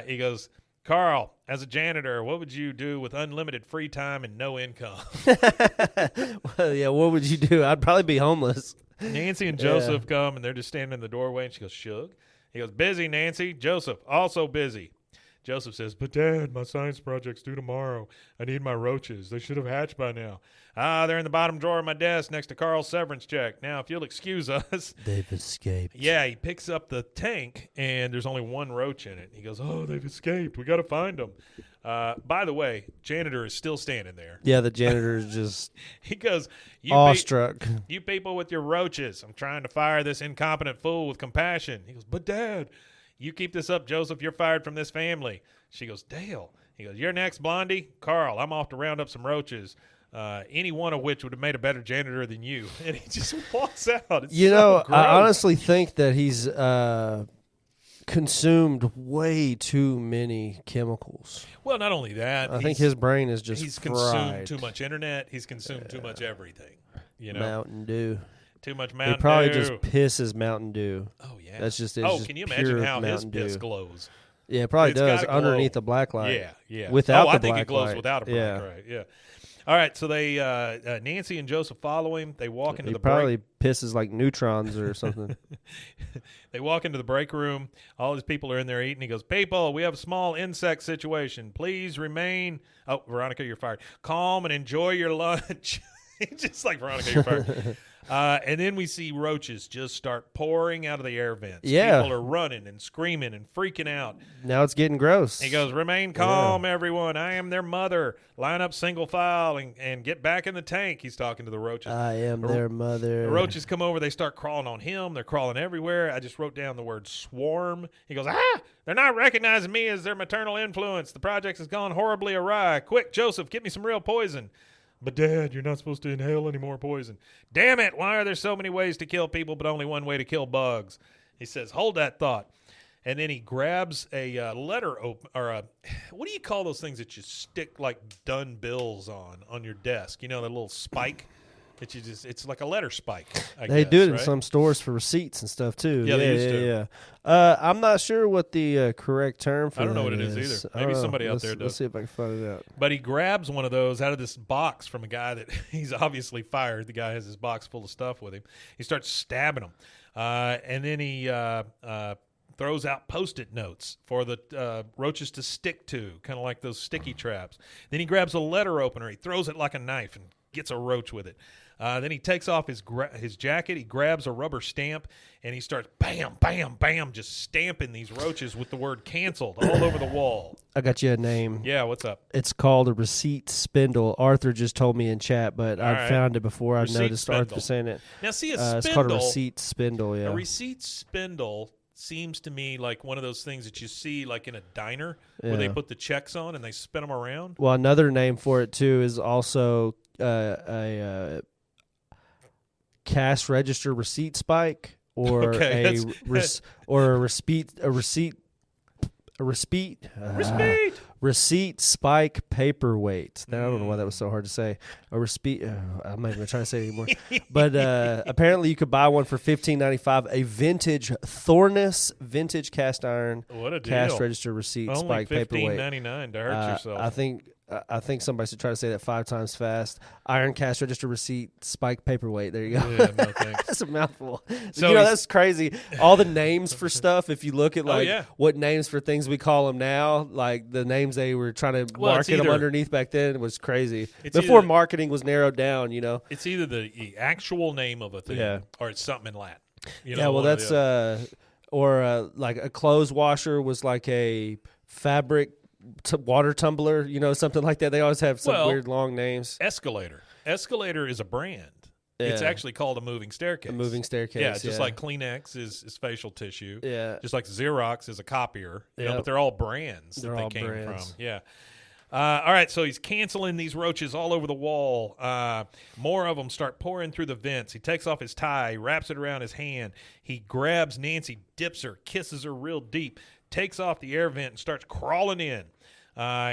B: He goes, Carl, as a janitor, what would you do with unlimited free time and no income?
D: Well, yeah, what would you do? I'd probably be homeless.
B: Nancy and Joseph come, and they're just standing in the doorway, and she goes, Shug? He goes, busy, Nancy. Joseph, also busy. Joseph says, "But Dad, my science project's due tomorrow. I need my roaches. They should have hatched by now." They're in the bottom drawer of my desk next to Carl's severance check. Now, if you'll excuse us.
D: They've escaped.
B: Yeah, he picks up the tank, and there's only one roach in it. He goes, "Oh, they've escaped. We got to find them." By the way, janitor is still standing there.
D: Yeah, the janitor is just
B: He goes,
D: awestruck.
B: You people with your roaches. I'm trying to fire this incompetent fool with compassion. He goes, "But Dad, you keep this up, Joseph. You're fired from this family." She goes, "Dale." He goes, "You're next, Blondie." "Carl, I'm off to round up some roaches. Any one of which would have made a better janitor than you." And he just walks out. It's so gross.
D: I honestly think that he's consumed way too many chemicals.
B: Well, not only that,
D: I think his brain is just
B: he's
D: fried.
B: consumed too much internet. He's consumed too much everything. You know,
D: Mountain Dew.
B: Too much Mountain Dew.
D: He probably just pisses Mountain Dew.
B: Oh yeah,
D: that's just.
B: Can you imagine how his piss glows?
D: Yeah, it probably does
B: glow
D: underneath the black light.
B: Yeah.
D: Without the
B: I think
D: black
B: it glows
D: light.
B: without a black light. Yeah. All right, so they Nancy and Joseph follow him. They walk into
D: he
B: the
D: probably pisses like neutrons or something.
B: They walk into the break room. All his people are in there eating. He goes, "People, we have a small insect situation. Please remain." Oh, Veronica, you're fired. "Calm and enjoy your lunch." Just like Veronica, you're fired. And then we see roaches just start pouring out of the air vents.
D: Yeah.
B: People are running and screaming and freaking out.
D: Now it's getting gross.
B: He goes, "Remain calm, everyone. I am their mother. Line up single file and get back in the tank." He's talking to the roaches.
D: I am their mother.
B: The roaches come over. They start crawling on him. They're crawling everywhere. I just wrote down the word swarm. He goes, "They're not recognizing me as their maternal influence. The project has gone horribly awry. Quick, Joseph, get me some real poison." "But Dad, you're not supposed to inhale any more poison." "Damn it, why are there so many ways to kill people but only one way to kill bugs?" He says, "Hold that thought." And then he grabs a letter or what do you call those things that you stick like done bills on your desk? You know, that little spike that you it's like a letter spike.
D: They do it in some stores for receipts and stuff too.
B: Yeah, they used to.
D: Yeah. I'm not sure what the correct term for
B: I don't know
D: that
B: what it is either. Maybe somebody out there does.
D: Let's see if I can find it out.
B: But he grabs one of those out of this box from a guy that he's obviously fired. The guy has his box full of stuff with him. He starts stabbing him. And then he throws out Post-it notes for the roaches to stick to, kind of like those sticky traps. Then he grabs a letter opener. He throws it like a knife and gets a roach with it. Then he takes off his jacket. He grabs a rubber stamp, and he starts bam, bam, bam, just stamping these roaches with the word "canceled" all over the wall.
D: I got you a name.
B: Yeah, what's up?
D: It's called a receipt spindle. Arthur just told me in chat, but I found it before. I noticed
B: spindle.
D: Arthur saying it.
B: Now, see, a spindle.
D: It's called a receipt spindle, yeah.
B: A receipt spindle seems to me like one of those things that you see like in a diner where they put the checks on and they spin them around.
D: Well, another name for it, too, is also a cash register receipt spike, or
B: Okay,
D: receipt spike paperweight. I don't know why that was so hard to say. A receipt. I'm not even trying to say it anymore. But apparently, you could buy one for $15.95. A vintage Thornus vintage cast iron cash register receipt
B: only
D: spike paperweight.
B: $15.99 to hurt yourself.
D: I think somebody should try to say that 5 times fast. Iron cash register receipt spike paperweight. There you go.
B: Yeah, no thanks.
D: That's a mouthful.
B: So
D: that's crazy. All the names for stuff. If you look at what names for things we call them now, like the names they were trying to market them underneath back then, it was crazy. Before marketing was narrowed down, you know.
B: It's either the actual name of a thing, or it's something in Latin. You know,
D: yeah, well, that's like a clothes washer was like a fabric water tumbler, you know, something like that. They always have some weird long names.
B: Escalator is a brand. Yeah. It's actually called a moving staircase.
D: A moving staircase.
B: Yeah, just like Kleenex is facial tissue.
D: Yeah.
B: Just like Xerox is a copier. You know, but they're all brands that they came from. Yeah. All right, so he's canceling these roaches all over the wall. More of them start pouring through the vents. He takes off his tie, wraps it around his hand. He grabs Nancy, dips her, kisses her real deep, takes off the air vent and starts crawling in.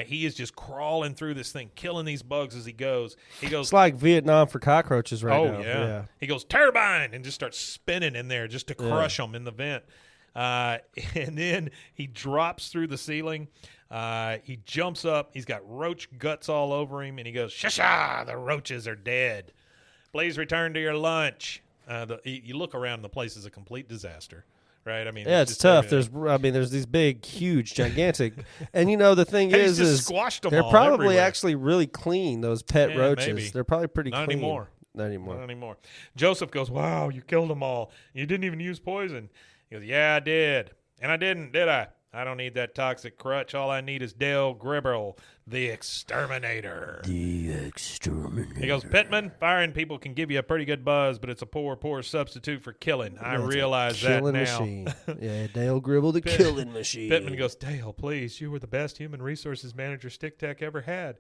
B: He is just crawling through this thing, killing these bugs as he goes. He goes,
D: it's like Vietnam for cockroaches now.
B: Oh, yeah. He goes, turbine, and just starts spinning in there just to crush them in the vent. And then he drops through the ceiling. He jumps up. He's got roach guts all over him, and he goes, "Shasha, the roaches are dead. Please return to your lunch." You look around, and the place is a complete disaster. right? I mean,
D: Yeah, it's
B: just
D: tough.
B: everything.
D: There's these big, huge, gigantic, and the thing
B: Hey, he's
D: is
B: just squashed them
D: they're
B: all
D: probably
B: everywhere.
D: actually really clean. Those pet
B: Yeah,
D: roaches,
B: maybe.
D: they're probably pretty
B: Not
D: clean.
B: anymore.
D: Not anymore.
B: Not anymore. Joseph goes, "Wow, you killed them all. You didn't even use poison." He goes, "Yeah, I did. And I didn't, did I? I don't need that toxic crutch. All I need is Dale Gribble, the Exterminator."
D: The Exterminator.
B: He goes, "Pittman, firing people can give you a pretty good buzz, but it's a poor, poor substitute for killing. I realize that
D: killing
B: now."
D: machine. Yeah, Dale Gribble, the killing machine.
B: Pittman goes, "Dale, please, you were the best human resources manager Stick Tech ever had.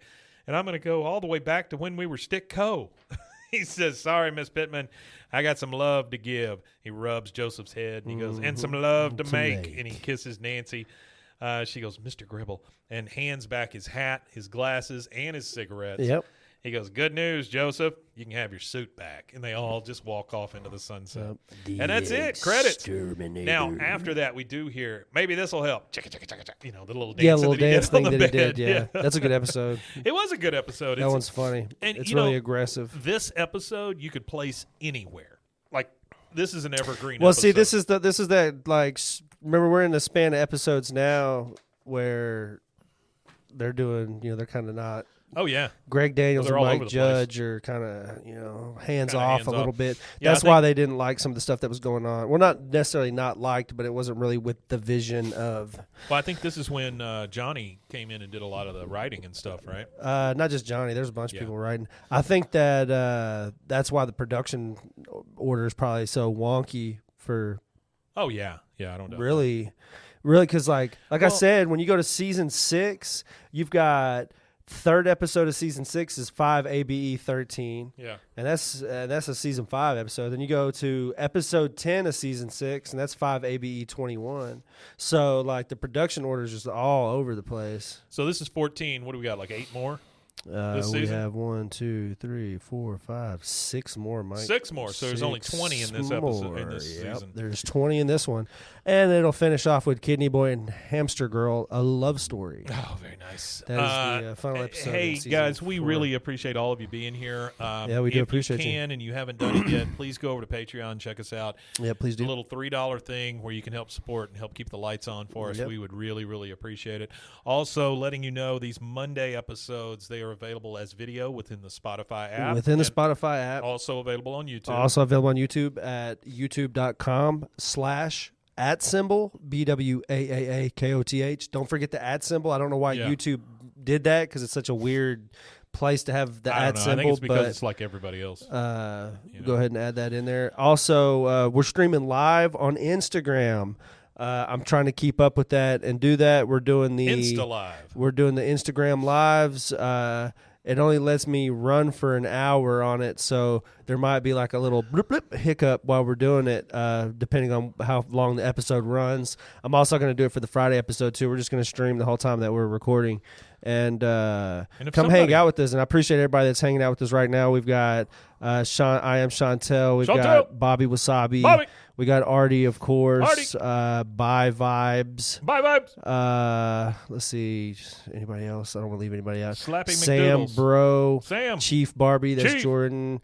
B: And I'm going to go all the way back to when we were Stick Co." He says, "Sorry, Miss Pittman, I got some love to give." He rubs Joseph's head, and he goes, "And some love to make." And he kisses Nancy. She goes, "Mr. Gribble," and hands back his hat, his glasses, and his cigarettes.
D: Yep.
B: He goes, "Good news, Joseph. You can have your suit back." And they all just walk off into the sunset. And that's it. Credits. Now, after that, we do hear, maybe this will help. Chicka, chicka, chicka, chicka. The little dance,
D: little dance thing that he did.
B: bed.
D: Yeah, that's a good episode.
B: It was a good episode.
D: That one's funny.
B: And
D: it's really aggressive.
B: This episode you could place anywhere. Like, this is an evergreen
D: Well,
B: episode.
D: see, this is that, like, remember, we're in the span of episodes now where they're doing, they're kind of not.
B: Oh, yeah.
D: Greg Daniels
B: They're
D: and
B: all over
D: Mike
B: the
D: Judge are kind of, hands off
B: hands
D: a little
B: off.
D: bit.
B: Yeah,
D: That's why they didn't like some of the stuff that was going on. Well, not necessarily not liked, but it wasn't really with the vision of.
B: Well, I think this is when Johnny came in and did a lot of the writing and stuff, right?
D: Not just Johnny. There's a bunch of people writing. I think that that's why the production order is probably so wonky for.
B: Oh, yeah. Yeah, I don't know.
D: Really, because like I said, when you go to season 6, you've got. Third episode of season 6 is 5 ABE 13.
B: Yeah.
D: And that's a season 5 episode. Then you go to episode 10 of season 6, and that's 5 ABE 21. So, like, the production order is just all over the place.
B: So this is 14. What do we got, like 8 more? This
D: We
B: season?
D: have 1, 2, 3, 4, 5, 6 more, Mike.
B: 6 more. So there's only 20 in this episode, in this season.
D: There's 20 in this one. And it'll finish off with Kidney Boy and Hamster Girl, a love story.
B: Oh, very nice.
D: That is the final episode.
B: Hey,
D: of season
B: guys, we
D: 4.
B: really appreciate all of you being here.
D: Yeah, we do appreciate
B: you.
D: you.
B: If you can and you haven't done it yet, please go over to Patreon, check us out.
D: Yeah, please do.
B: A little $3 thing where you can help support and help keep the lights on for us.
D: Yep.
B: We would really, really appreciate it. Also, letting you know these Monday episodes, they are available as video within the Spotify app.
D: Within the
B: and
D: Spotify app.
B: Also available on YouTube.
D: Also available on YouTube at youtube.com/ BWAAAKOTH. Don't forget the @ symbol. I don't know why YouTube did that because it's such a weird place to have the
B: I
D: @
B: don't know.
D: symbol.
B: I think it's because
D: but,
B: it's like everybody else.
D: Go ahead and add that in there. Also, we're streaming live on Instagram. I'm trying to keep up with that and do that. We're doing the
B: Insta Live.
D: We're doing the Instagram lives. It only lets me run for an hour on it, so there might be like a little blip, blip hiccup while we're doing it, depending on how long the episode runs. I'm also going to do it for the Friday episode, too. We're just going to stream the whole time that we're recording. And come hang out with us. And I appreciate everybody that's hanging out with us right now. We've got Sean. I am Chantel. We've got Bobby Wasabi.
B: Bobby.
D: We got Artie, of course.
B: Artie.
D: Bye Vibes.
B: Bye, vibes.
D: Let's see. Anybody else? I don't want to leave anybody out.
B: Slappy
D: Sam,
B: McDoodles.
D: Bro.
B: Sam.
D: Chief Barbie. That's
B: Chief.
D: Jordan.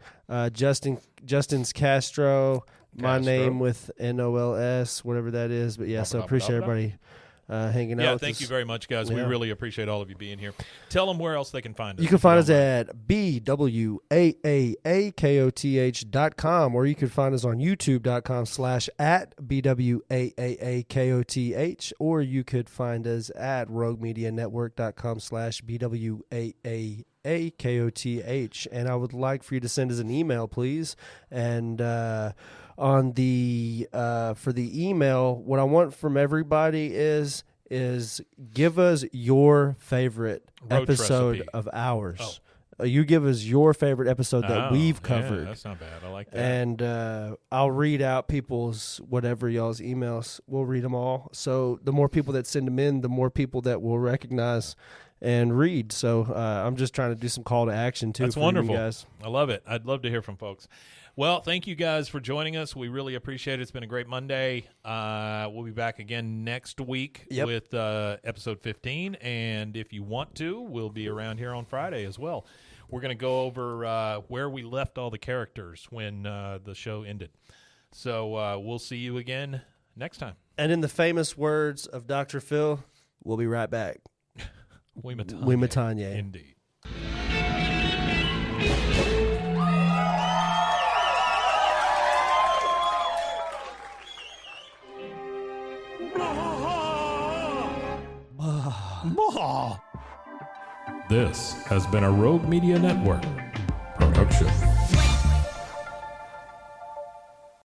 D: Justin's Castro. My name with NOLS, whatever that is. But yeah, so appreciate everybody hanging out with us.
B: Thank you very much, guys. We really appreciate all of you being here. Tell them where else they can find us.
D: You can find us at BWAAAKOTH.com, or you can find us on YouTube.com /BWAAAKOTH, or you could find us at RogueMediaNetwork.com /BWAAAKOTH. And I would like for you to send us an email, please. And on the for the email, what I want from everybody is give us your favorite
B: Roach
D: episode
B: recipe.
D: of ours. You give us your favorite episode that we've covered.
B: Yeah, that's not bad. I like that.
D: And I'll read out people's whatever y'all's emails. We'll read them all. So the more people that send them in, the more people that will recognize and read. So I'm just trying to do some call to action too.
B: That's
D: for
B: wonderful.
D: You guys.
B: I love it. I'd love to hear from folks. Well, thank you guys for joining us. We really appreciate it. It's been a great Monday. We'll be back again next week with episode 15. And if you want to, we'll be around here on Friday as well. We're going to go over where we left all the characters when the show ended. So we'll see you again next time.
D: And in the famous words of Dr. Phil, we'll be right back.
B: We
D: Matanye.
B: Indeed. This has been a Rogue Media Network production.